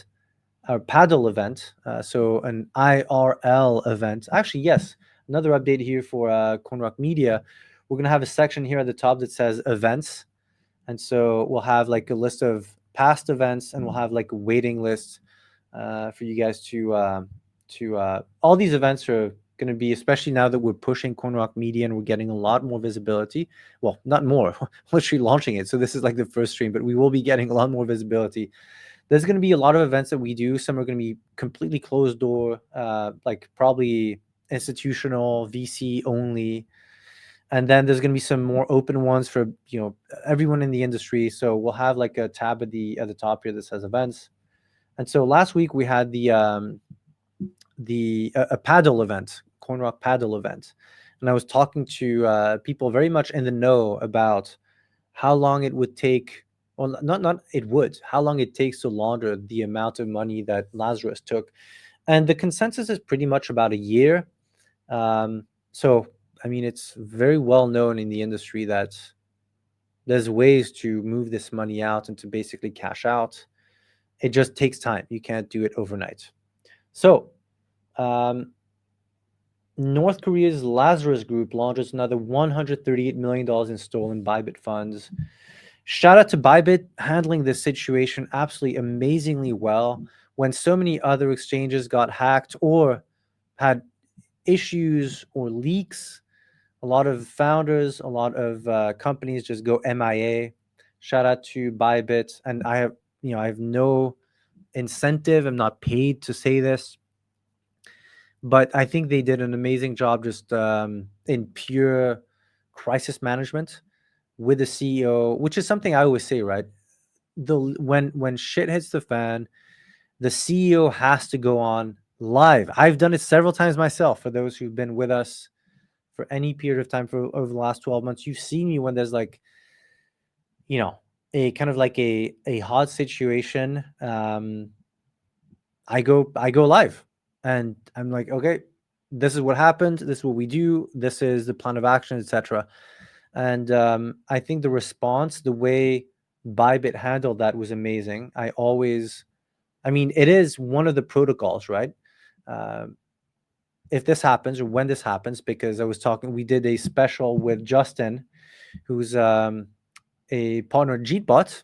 our paddle event, so an IRL event. Actually, yes, another update here for CoinRock Media. We're gonna have a section here at the top that says events, and so we'll have like a list of past events, and we'll have like a waiting list for you guys to all these events are going to be, especially now that we're pushing CoinRock Media and we're getting a lot more visibility. Well, not more, we're literally launching it. So this is like the first stream, but we will be getting a lot more visibility. There's going to be a lot of events that we do. Some are going to be completely closed door, like probably institutional, VC only. And then there's going to be some more open ones for, everyone in the industry. So we'll have like a tab at the top here that says events. And so last week we had a paddle event, CoinRock paddle event. And I was talking to people very much in the know about how long it would take, well, how long it takes to launder the amount of money that Lazarus took. And the consensus is pretty much about a year. So, I mean, it's very well known in the industry that there's ways to move this money out and to basically cash out. It just takes time. You can't do it overnight. So, North Korea's Lazarus group launders another $138 million in stolen Bybit funds. Shout out to Bybit handling this situation absolutely amazingly well when so many other exchanges got hacked or had issues or leaks. A lot of founders, a lot of companies just go MIA. Shout out to Bybit. And I have no incentive. I'm not paid to say this, but I think they did an amazing job just in pure crisis management with the CEO, which is something I always say, right? When shit hits the fan, the CEO has to go on live. I've done it several times myself. For those who've been with us for any period of time for over the last 12 months, you've seen me when there's like, a kind of like a hot situation. I go live and I'm like, okay, this is what happened. This is what we do. This is the plan of action, etc. And I think the response, the way Bybit handled that was amazing. I mean, it is one of the protocols, right? if this happens or when this happens, because we did a special with Justin, who's a partner, JeetBot.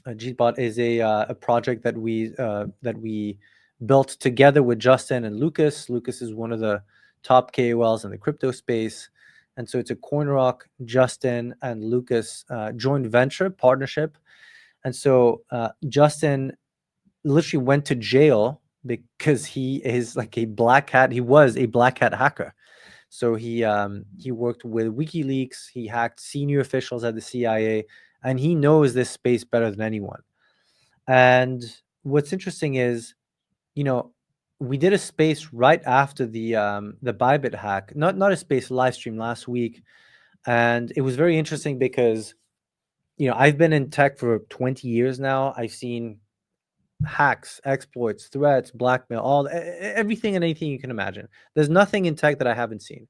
JeetBot is a project that we built together with Justin and Lucas. Lucas is one of the top KOLs in the crypto space, and so it's a CoinRock, Justin and Lucas joint venture partnership. And so Justin literally went to jail because he is like a black hat. He was a black hat hacker. So he worked with WikiLeaks. He hacked senior officials at the CIA, and he knows this space better than anyone. And what's interesting is, we did a space right after the Bybit hack, not a space, live stream last week, and it was very interesting because I've been in tech for 20 years now. I've seen hacks, exploits, threats, blackmail, everything and anything you can imagine. There's nothing in tech that I haven't seen.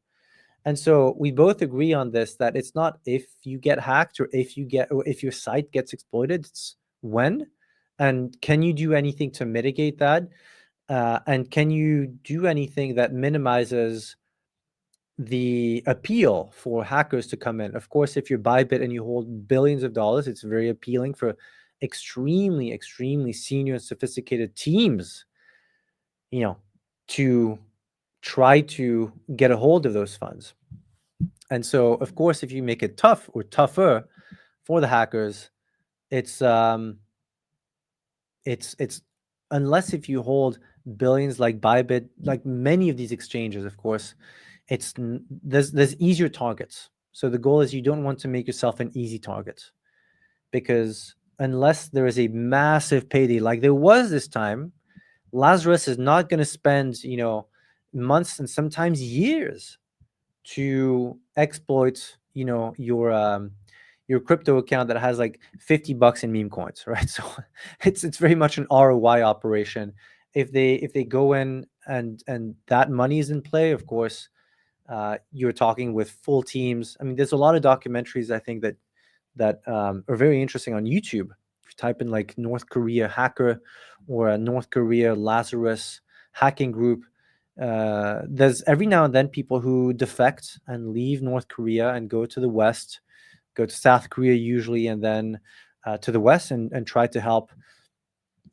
And so we both agree on this, that it's not if you get hacked or if your site gets exploited, it's when, and can you do anything to mitigate that? And can you do anything that minimizes the appeal for hackers to come in? Of course, if you're Bybit and you hold billions of dollars, it's very appealing for extremely, extremely senior and sophisticated teams, to try to get a hold of those funds. And so, of course, if you make it tough or tougher for the hackers, it's unless if you hold billions like Bybit, like many of these exchanges, of course, there's easier targets. So the goal is you don't want to make yourself an easy target, because unless there is a massive payday like there was this time, Lazarus is not going to spend months and sometimes years to exploit your crypto account that has like $50 in meme coins, right? So it's very much an ROI operation. If they go in and that money is in play, of course, you're talking with full teams. I mean, there's a lot of documentaries I think that are very interesting on YouTube. If you type in like North Korea hacker or a North Korea Lazarus hacking group, there's every now and then people who defect and leave North Korea and go to the West, go to South Korea usually, and then to the West and try to help,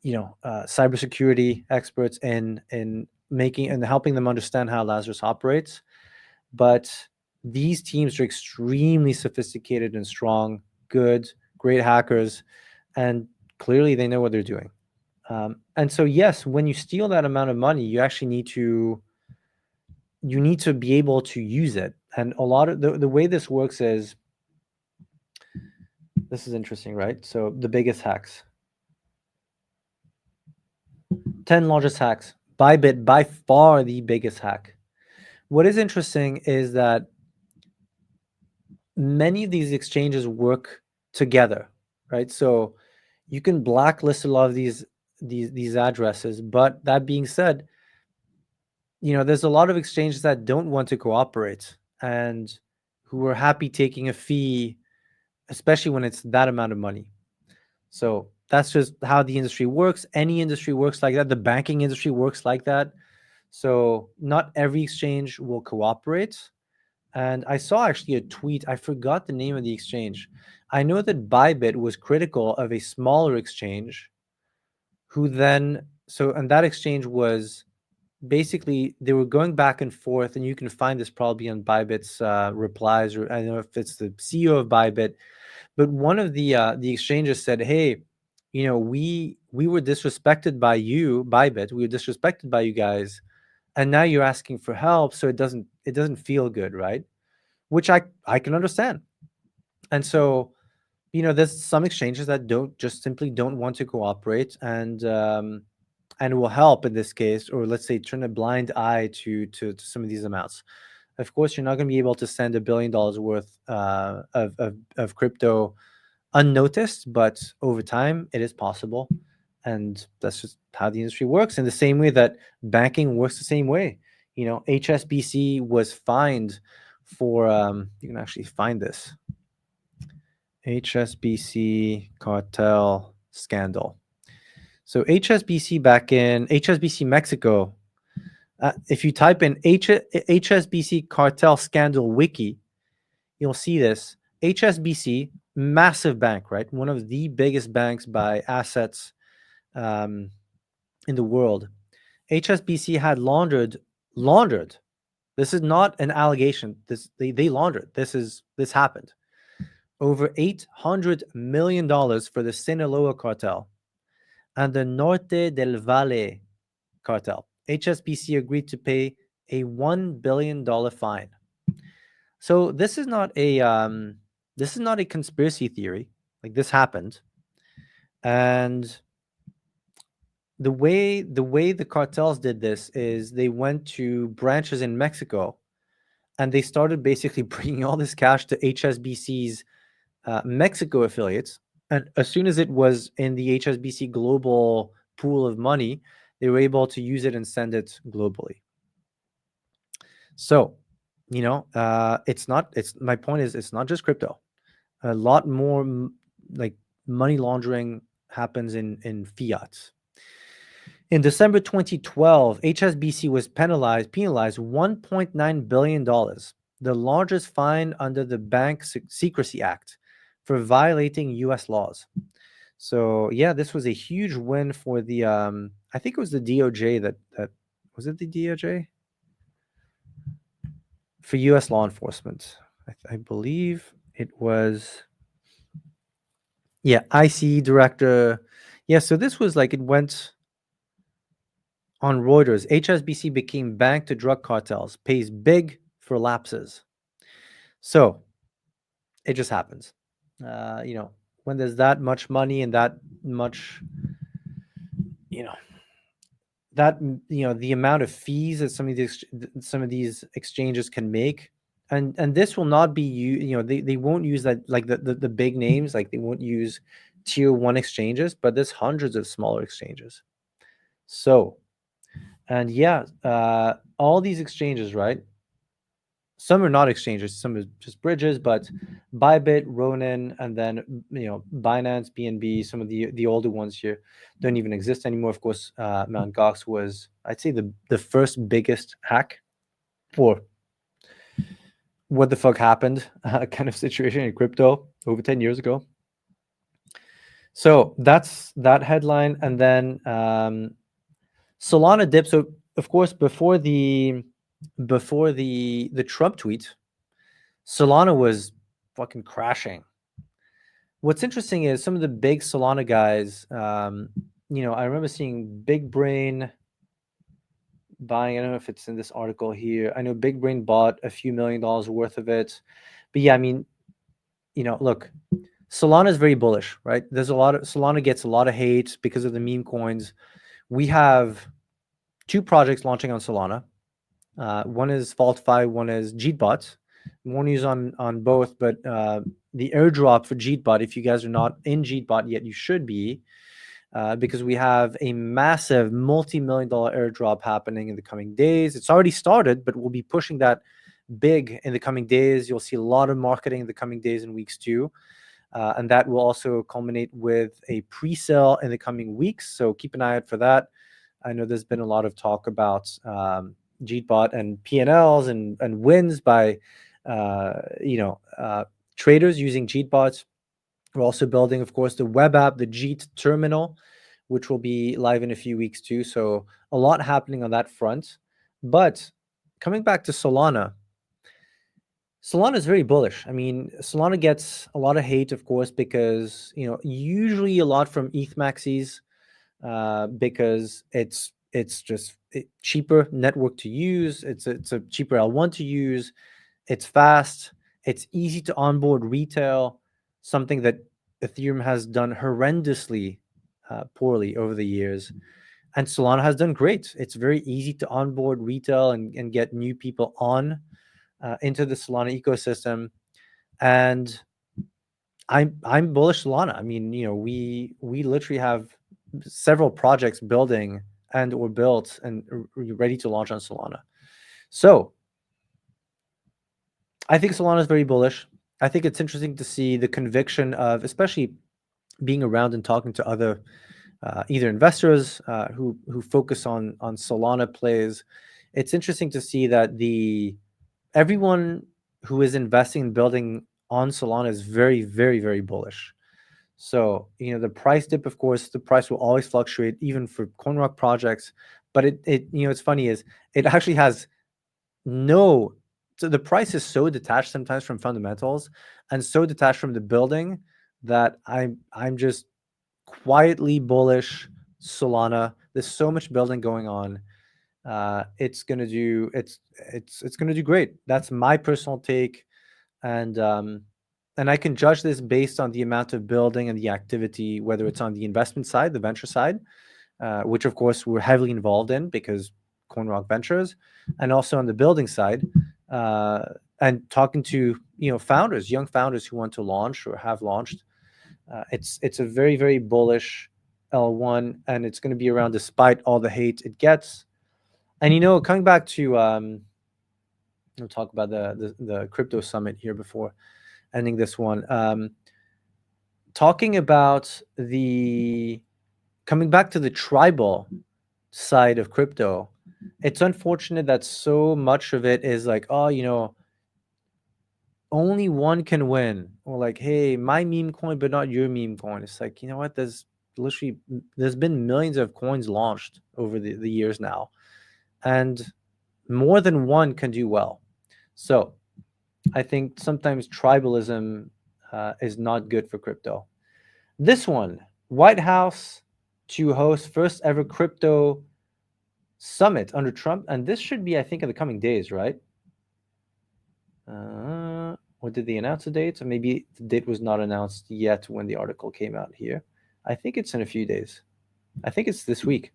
cybersecurity experts in making and helping them understand how Lazarus operates. But these teams are extremely sophisticated and strong, great hackers, and clearly they know what they're doing. And so, yes, when you steal that amount of money, you actually need to be able to use it. And a lot of the way this works is, this is interesting, right? So the biggest hacks, 10 largest hacks, Bybit by far the biggest hack. What is interesting is that many of these exchanges work together, right? So you can blacklist a lot of these addresses, but that being said, there's a lot of exchanges that don't want to cooperate and who are happy taking a fee, especially when it's that amount of money. So that's just how the industry works. Any industry works like that. The banking industry works like that. So not every exchange will cooperate. And I saw actually a tweet. I forgot the name of the exchange. I know that Bybit was critical of a smaller exchange and that exchange was basically, they were going back and forth, and you can find this probably on Bybit's replies, or I don't know if it's the CEO of Bybit, but one of the exchanges said, hey, we were disrespected by you, Bybit. We were disrespected by you guys, and now you're asking for help, so it doesn't feel good, right? Which I can understand. And so, there's some exchanges that simply don't want to cooperate and will help in this case, or let's say turn a blind eye to some of these amounts. Of course, you're not going to be able to send $1 billion worth of crypto unnoticed, but over time it is possible. And that's just how the industry works, in the same way that banking works the same way. HSBC was fined for, you can actually find this, HSBC cartel scandal. So HSBC Mexico If you type in HSBC cartel scandal wiki, you'll see this. HSBC, massive bank, right? One of the biggest banks by assets in the world. HSBC had laundered. This is not an allegation. They laundered. This happened. Over $800 million for the Sinaloa cartel and the Norte del Valle cartel. HSBC agreed to pay a $1 billion fine. So this is not a conspiracy theory. Like, this happened, and the way the cartels did this is they went to branches in Mexico, and they started basically bringing all this cash to HSBC's Mexico affiliates. And as soon as it was in the HSBC global pool of money, they were able to use it and send it globally. So, my point is, it's not just crypto. A lot more like money laundering happens in fiat. In December 2012, HSBC was penalized $1.9 billion, the largest fine under the Bank Secrecy Act, for violating U.S. laws. So yeah, this was a huge win for the I think it was the DOJ that was it the DOJ? For U.S. law enforcement. I believe it was, yeah, ICE director. Yeah, so this was like, it went on Reuters. HSBC became bank to drug cartels, pays big for lapses. So it just happens. When there's that much money and that much, the amount of fees that some of these exchanges can make, and this will not be they won't use that, like the big names, like they won't use tier 1 exchanges, but there's hundreds of smaller exchanges. So, and yeah, all these exchanges, right? Some are not exchanges, some are just bridges, but Bybit, Ronin, and then Binance, BNB, some of the older ones here don't even exist anymore. Of course, Mt. Gox was, I'd say, the first biggest hack, or what the fuck happened kind of situation in crypto over 10 years ago. So that's that headline. And then Solana dipped. So of course, before the Trump tweet, Solana was fucking crashing. What's interesting is some of the big Solana guys, I remember seeing Big Brain buying, I don't know if it's in this article here. I know Big Brain bought a few $1 million worth of it. But yeah, I mean, look, Solana is very bullish, right? Solana gets a lot of hate because of the meme coins. We have 2 projects launching on Solana. One is VaultFi, one is JeetBot. Won't use on both, but the airdrop for JeetBot, if you guys are not in JeetBot yet, you should be, because we have a massive multi-million-dollar airdrop happening in the coming days. It's already started, but we'll be pushing that big in the coming days. You'll see a lot of marketing in the coming days and weeks too. And that will also culminate with a pre-sale in the coming weeks. So keep an eye out for that. I know there's been a lot of talk about JeetBot and P&Ls and wins by traders using JeetBot. We're also building, of course, the web app, the Jeet terminal, which will be live in a few weeks too. So a lot happening on that front. But coming back to Solana is very bullish. I mean, Solana gets a lot of hate, of course, because usually a lot from ETH maxis, because it's just cheaper network to use. It's a cheaper L1 to use. It's fast. It's easy to onboard retail, something that Ethereum has done horrendously poorly over the years. And Solana has done great. It's very easy to onboard retail and get new people on into the Solana ecosystem. And I'm bullish Solana. I mean, we literally have several projects building and or built and ready to launch on Solana. So I think Solana is very bullish. I think it's interesting to see the conviction of, especially being around and talking to other either investors who focus on Solana plays. it's interesting to see that everyone who is investing in building on Solana is very, very, very bullish. So, the price dip, of course, the price will always fluctuate, even for CoinRock projects. But it's funny is it actually has so the price is so detached sometimes from fundamentals and so detached from the building that I'm just quietly bullish Solana. There's so much building going on. It's gonna do great. That's my personal take, and I can judge this based on the amount of building and the activity, whether it's on the investment side, the venture side, which of course we're heavily involved in because CoinRock Ventures, and also on the building side, and talking to founders, young founders who want to launch or have launched. It's a very, very bullish L1, and it's going to be around despite all the hate it gets. And coming back to we'll talk about the crypto summit here before ending this one. Talking about coming back to the tribal side of crypto, it's unfortunate that so much of it is like, oh, only one can win, or like, hey, my meme coin, but not your meme coin. It's like, you know what? There's been millions of coins launched over the years now, and more than one can do well. So I think sometimes tribalism is not good for crypto. This one, White House to host first ever crypto summit under Trump, and this should be, I think, in the coming days, right? Or did they announce a date? Or maybe the date was not announced yet when the article came out here. I think it's in a few days. I think it's this week.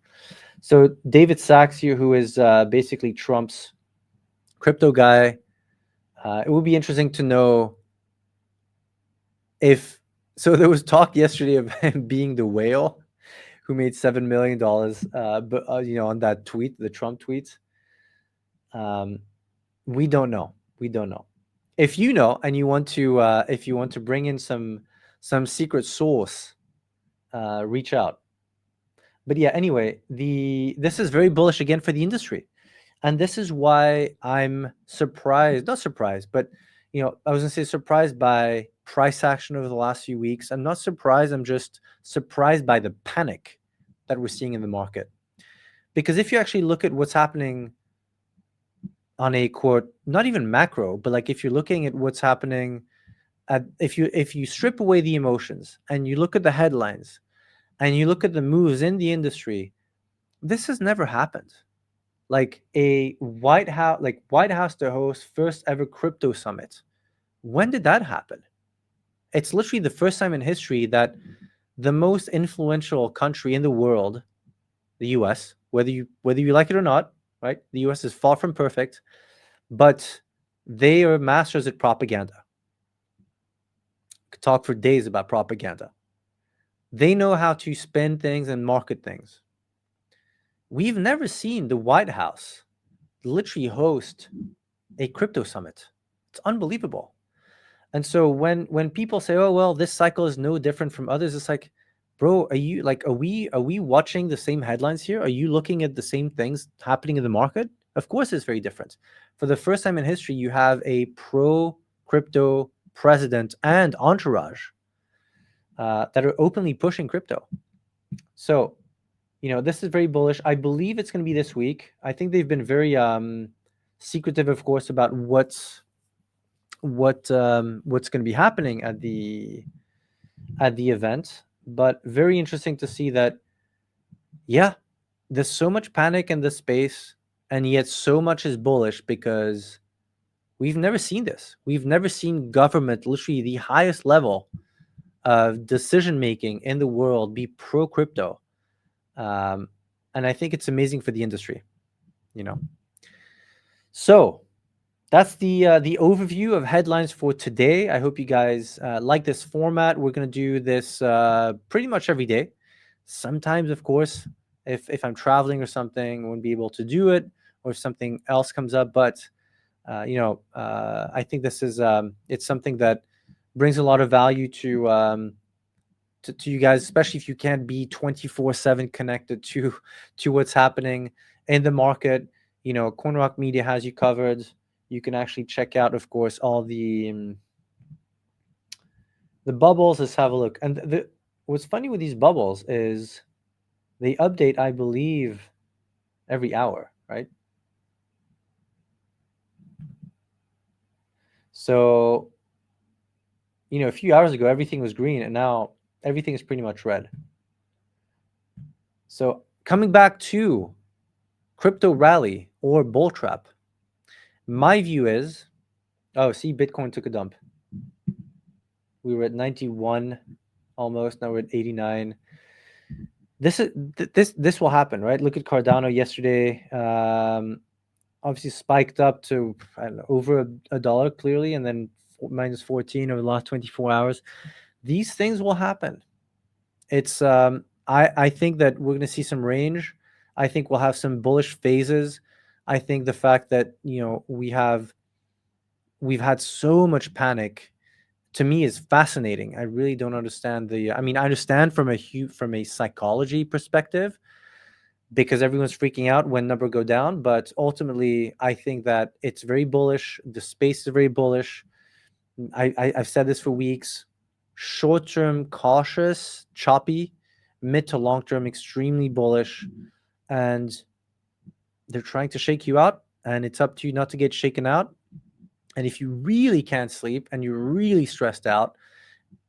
So David Sachs here, who is basically Trump's crypto guy, it would be interesting to know if. So there was talk yesterday of him being the whale who made $7 million, but on that tweet, the Trump tweet. We don't know. We don't know. If you know and you want to bring in some secret source, reach out. But yeah, anyway, this is very bullish again for the industry, and this is why I'm surprised. Not surprised, but I was gonna say surprised by price action over the last few weeks. I'm not surprised. I'm just surprised by the panic that we're seeing in the market. Because if you actually look at what's happening on a quote, not even macro, but like if you're looking at what's happening if you strip away the emotions and you look at the headlines and you look at the moves in the industry, this has never happened. Like a White House to host first ever crypto summit. When did that happen? It's literally the first time in history that the most influential country in the world, the US, whether you like it or not, right? The US is far from perfect, but they are masters at propaganda. Could talk for days about propaganda. They know how to spin things and market things. We've never seen the White House literally host a crypto summit. It's unbelievable. And so when people say, "Oh well, this cycle is no different from others," it's like, bro, are we watching the same headlines here? Are you looking at the same things happening in the market? Of course, it's very different. For the first time in history, you have a pro crypto president and entourage that are openly pushing crypto. So, this is very bullish. I believe it's going to be this week. I think they've been very secretive, of course, about what's going to be happening at the event. But very interesting to see that, yeah, there's so much panic in this space, and yet so much is bullish because we've never seen this. We've never seen government, literally the highest level of decision making in the world, be pro crypto. And I think it's amazing for the industry, So that's the overview of headlines for today. I hope you guys like this format. We're going to do this pretty much every day. Sometimes, of course, if I'm traveling or something, I won't be able to do it, or if something else comes up. But I think this is it's something that brings a lot of value to you guys, especially if you can't be 24/7 connected to what's happening in the market. CoinRock Media has you covered. You can actually check out, of course, all the bubbles. Let's have a look. And what's funny with these bubbles is they update, I believe, every hour, right? So, a few hours ago, everything was green, and now everything is pretty much red. So coming back to crypto rally or bull trap, my view is, see, Bitcoin took a dump. We were at 91 almost. Now we're at 89. This will happen, right? Look at Cardano yesterday. Obviously spiked up to, I don't know, over a dollar clearly, and then minus 14 over the last 24 hours. These things will happen. It's I think that we're going to see some range. I think we'll have some bullish phases. I think the fact that we've had so much panic, to me, is fascinating. I really don't understand I understand from a psychology perspective, because everyone's freaking out when number go down, but ultimately I think that it's very bullish. The space is very bullish. I've said this for weeks. Short-term cautious, choppy, mid to long-term extremely bullish, and they're trying to shake you out, and it's up to you not to get shaken out. And if you really can't sleep and you're really stressed out,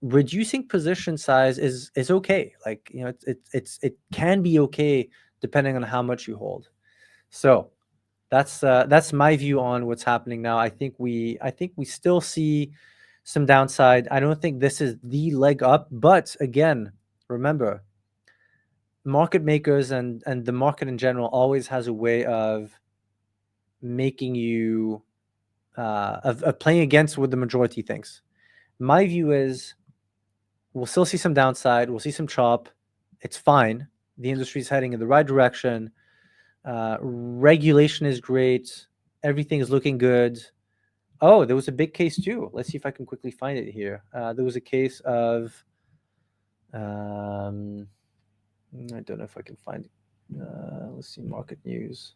reducing position size is okay. Like, it can be okay depending on how much you hold. So that's my view on what's happening now. I think we still see some downside. I don't think this is the leg up, but again, remember, market makers and the market in general always has a way of making you of playing against what the majority thinks. My view is we'll still see some downside. We'll see some chop. It's fine. The industry is heading in the right direction. Regulation is great. Everything is looking good. Oh, there was a big case too. Let's see if I can quickly find it here. There was a case of, I don't know if I can find it. Let's see, market news.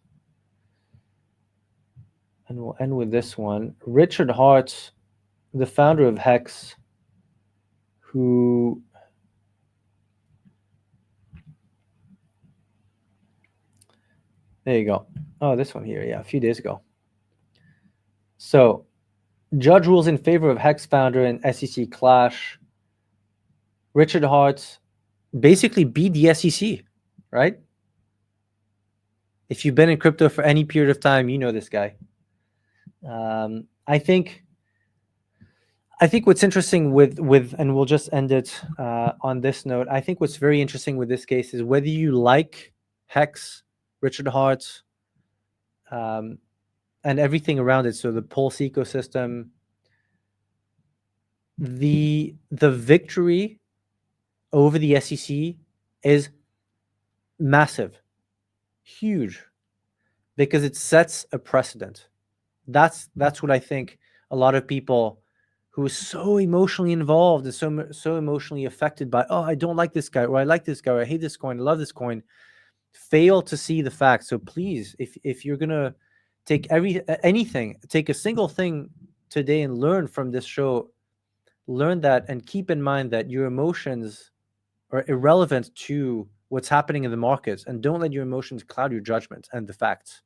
And we'll end with this one. Richard Hart, the founder of Hex, who there you go. Oh, this one here. Yeah, a few days ago. So, judge rules in favor of Hex founder in SEC clash. Richard Hart basically beat the SEC, right? If you've been in crypto for any period of time, you know this guy. I think what's interesting with and we'll just end it on this note. I think what's very interesting with this case is whether you like Hex, Richard Hart, and everything around it. So the Pulse ecosystem, the victory over the SEC is massive, huge, because it sets a precedent. That's what I think a lot of people who are so emotionally involved and so emotionally affected by, I don't like this guy, or I like this guy, or I hate this coin, I love this coin, fail to see the facts. So please, if you're gonna take anything, take a single thing today and learn from this show, learn that, and keep in mind that your emotions are irrelevant to what's happening in the markets, and don't let your emotions cloud your judgment and the facts.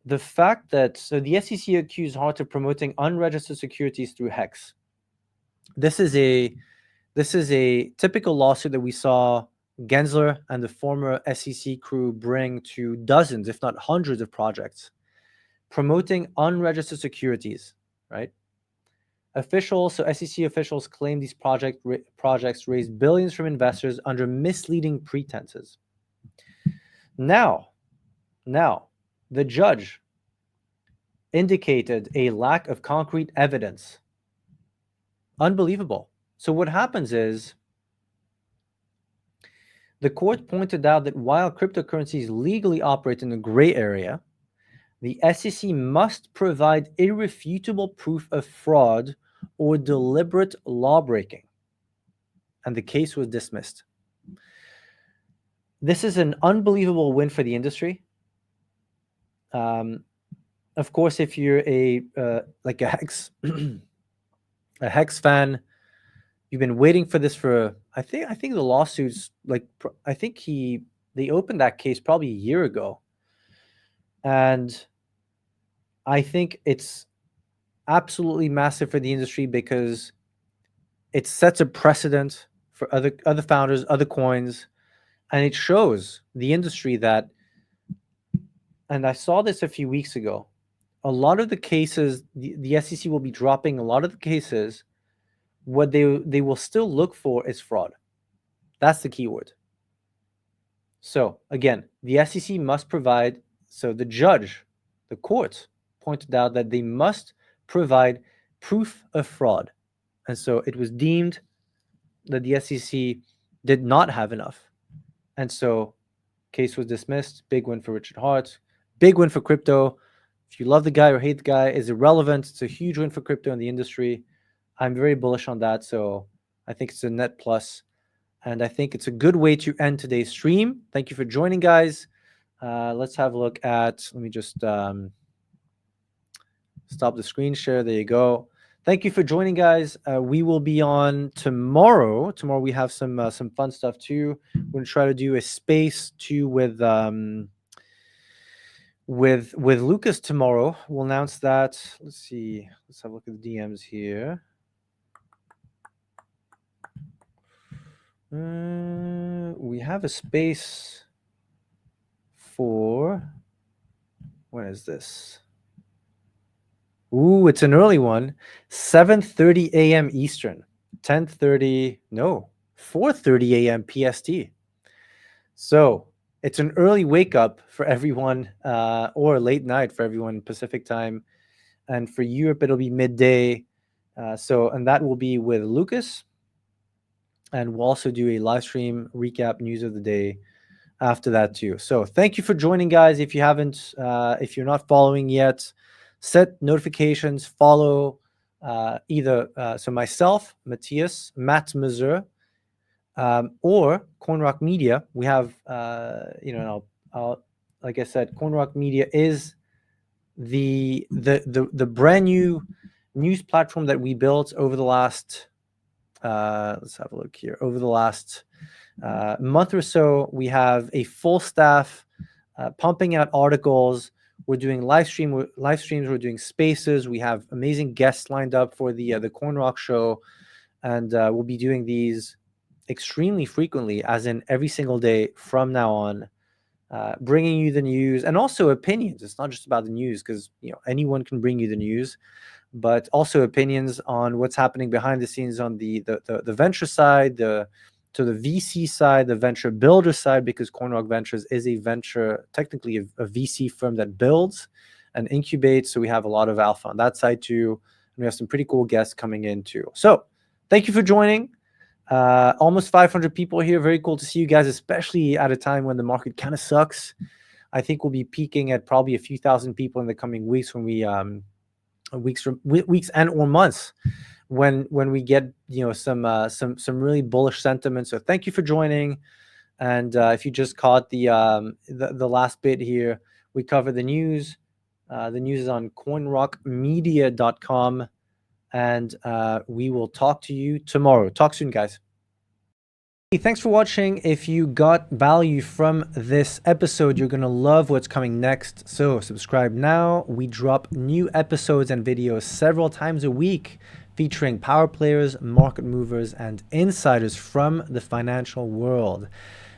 The fact that the SEC accused Hart of promoting unregistered securities through Hex. This is a typical lawsuit that we saw Gensler and the former SEC crew bring to dozens, if not hundreds, of projects promoting unregistered securities, right? SEC officials claim these projects raised billions from investors under misleading pretenses. Now, the judge indicated a lack of concrete evidence. Unbelievable. So what happens is the court pointed out that while cryptocurrencies legally operate in a gray area, the SEC must provide irrefutable proof of fraud or deliberate lawbreaking. And the case was dismissed. This is an unbelievable win for the industry. Of course, if you're a like a hex a hex fan, you've been waiting for this for I think the lawsuits, like I think they opened that case probably a year ago, and I think it's absolutely massive for the industry because it sets a precedent for other founders, other coins, and it shows the industry that. And I saw this a few weeks ago. A lot of the cases, the SEC will be dropping a lot of the cases. What they will still look for is fraud. That's the keyword. So again, the SEC must provide. So the judge, the court, pointed out that they must provide proof of fraud, and so it was deemed that the SEC did not have enough, and so case was dismissed. Big win for Richard Hart. Big win for crypto. If you love the guy or hate the guy, is irrelevant. It's a huge win for crypto in the industry. I'm very bullish on that. So I think it's a net plus. And I think it's a good way to end today's stream. Thank you for joining, guys. Let's have a look at, let me just stop the screen share. There you go. Thank you for joining, guys. We will be on tomorrow. Tomorrow we have some fun stuff too. We're going to try to do a space too with Lucas tomorrow. We'll announce that. Let's see. Let's have a look at the DMs here. We have a space for, when is this? Ooh, it's an early one. 7:30 a.m. Eastern. 4:30 a.m. PST. So it's an early wake up for everyone, or a late night for everyone Pacific time. And for Europe, it'll be midday. And that will be with Lucas. And we'll also do a live stream recap news of the day after that too. So thank you for joining, guys. If you haven't, if you're not following yet, set notifications, follow either so myself, Matthias Mazur, or CoinRock Media. We have like I said, CoinRock Media is the brand new news platform that we built over the last let's have a look here. Over the last month or so, we have a full staff pumping out articles. We're doing live streams. We're doing spaces. We have amazing guests lined up for the CoinRock Show, and we'll be doing these extremely frequently, as in every single day from now on, bringing you the news and also opinions. It's not just about the news, because anyone can bring you the news, but also opinions on what's happening behind the scenes on the venture side, to the VC side, the venture builder side, because CoinRock Ventures is a venture, technically a VC firm that builds and incubates. So we have a lot of alpha on that side too. And we have some pretty cool guests coming in too. So thank you for joining. Almost 500 people here. Very cool to see you guys, especially at a time when the market kind of sucks. I think we'll be peaking at probably a few thousand people in the coming weeks when we weeks and or months when we get some really bullish sentiment. So thank you for joining. And if you just caught the last bit here, we cover the news. The news is on coinrockmedia.com, and we will talk to you tomorrow. Talk soon, guys. Hey, thanks for watching. If you got value from this episode, you're going to love what's coming next. So subscribe now. We drop new episodes and videos several times a week, featuring power players, market movers, and insiders from the financial world.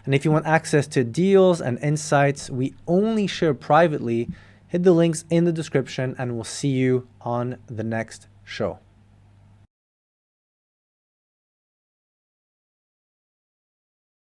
And if you want access to deals and insights we only share privately, hit the links in the description, and we'll see you on the next show.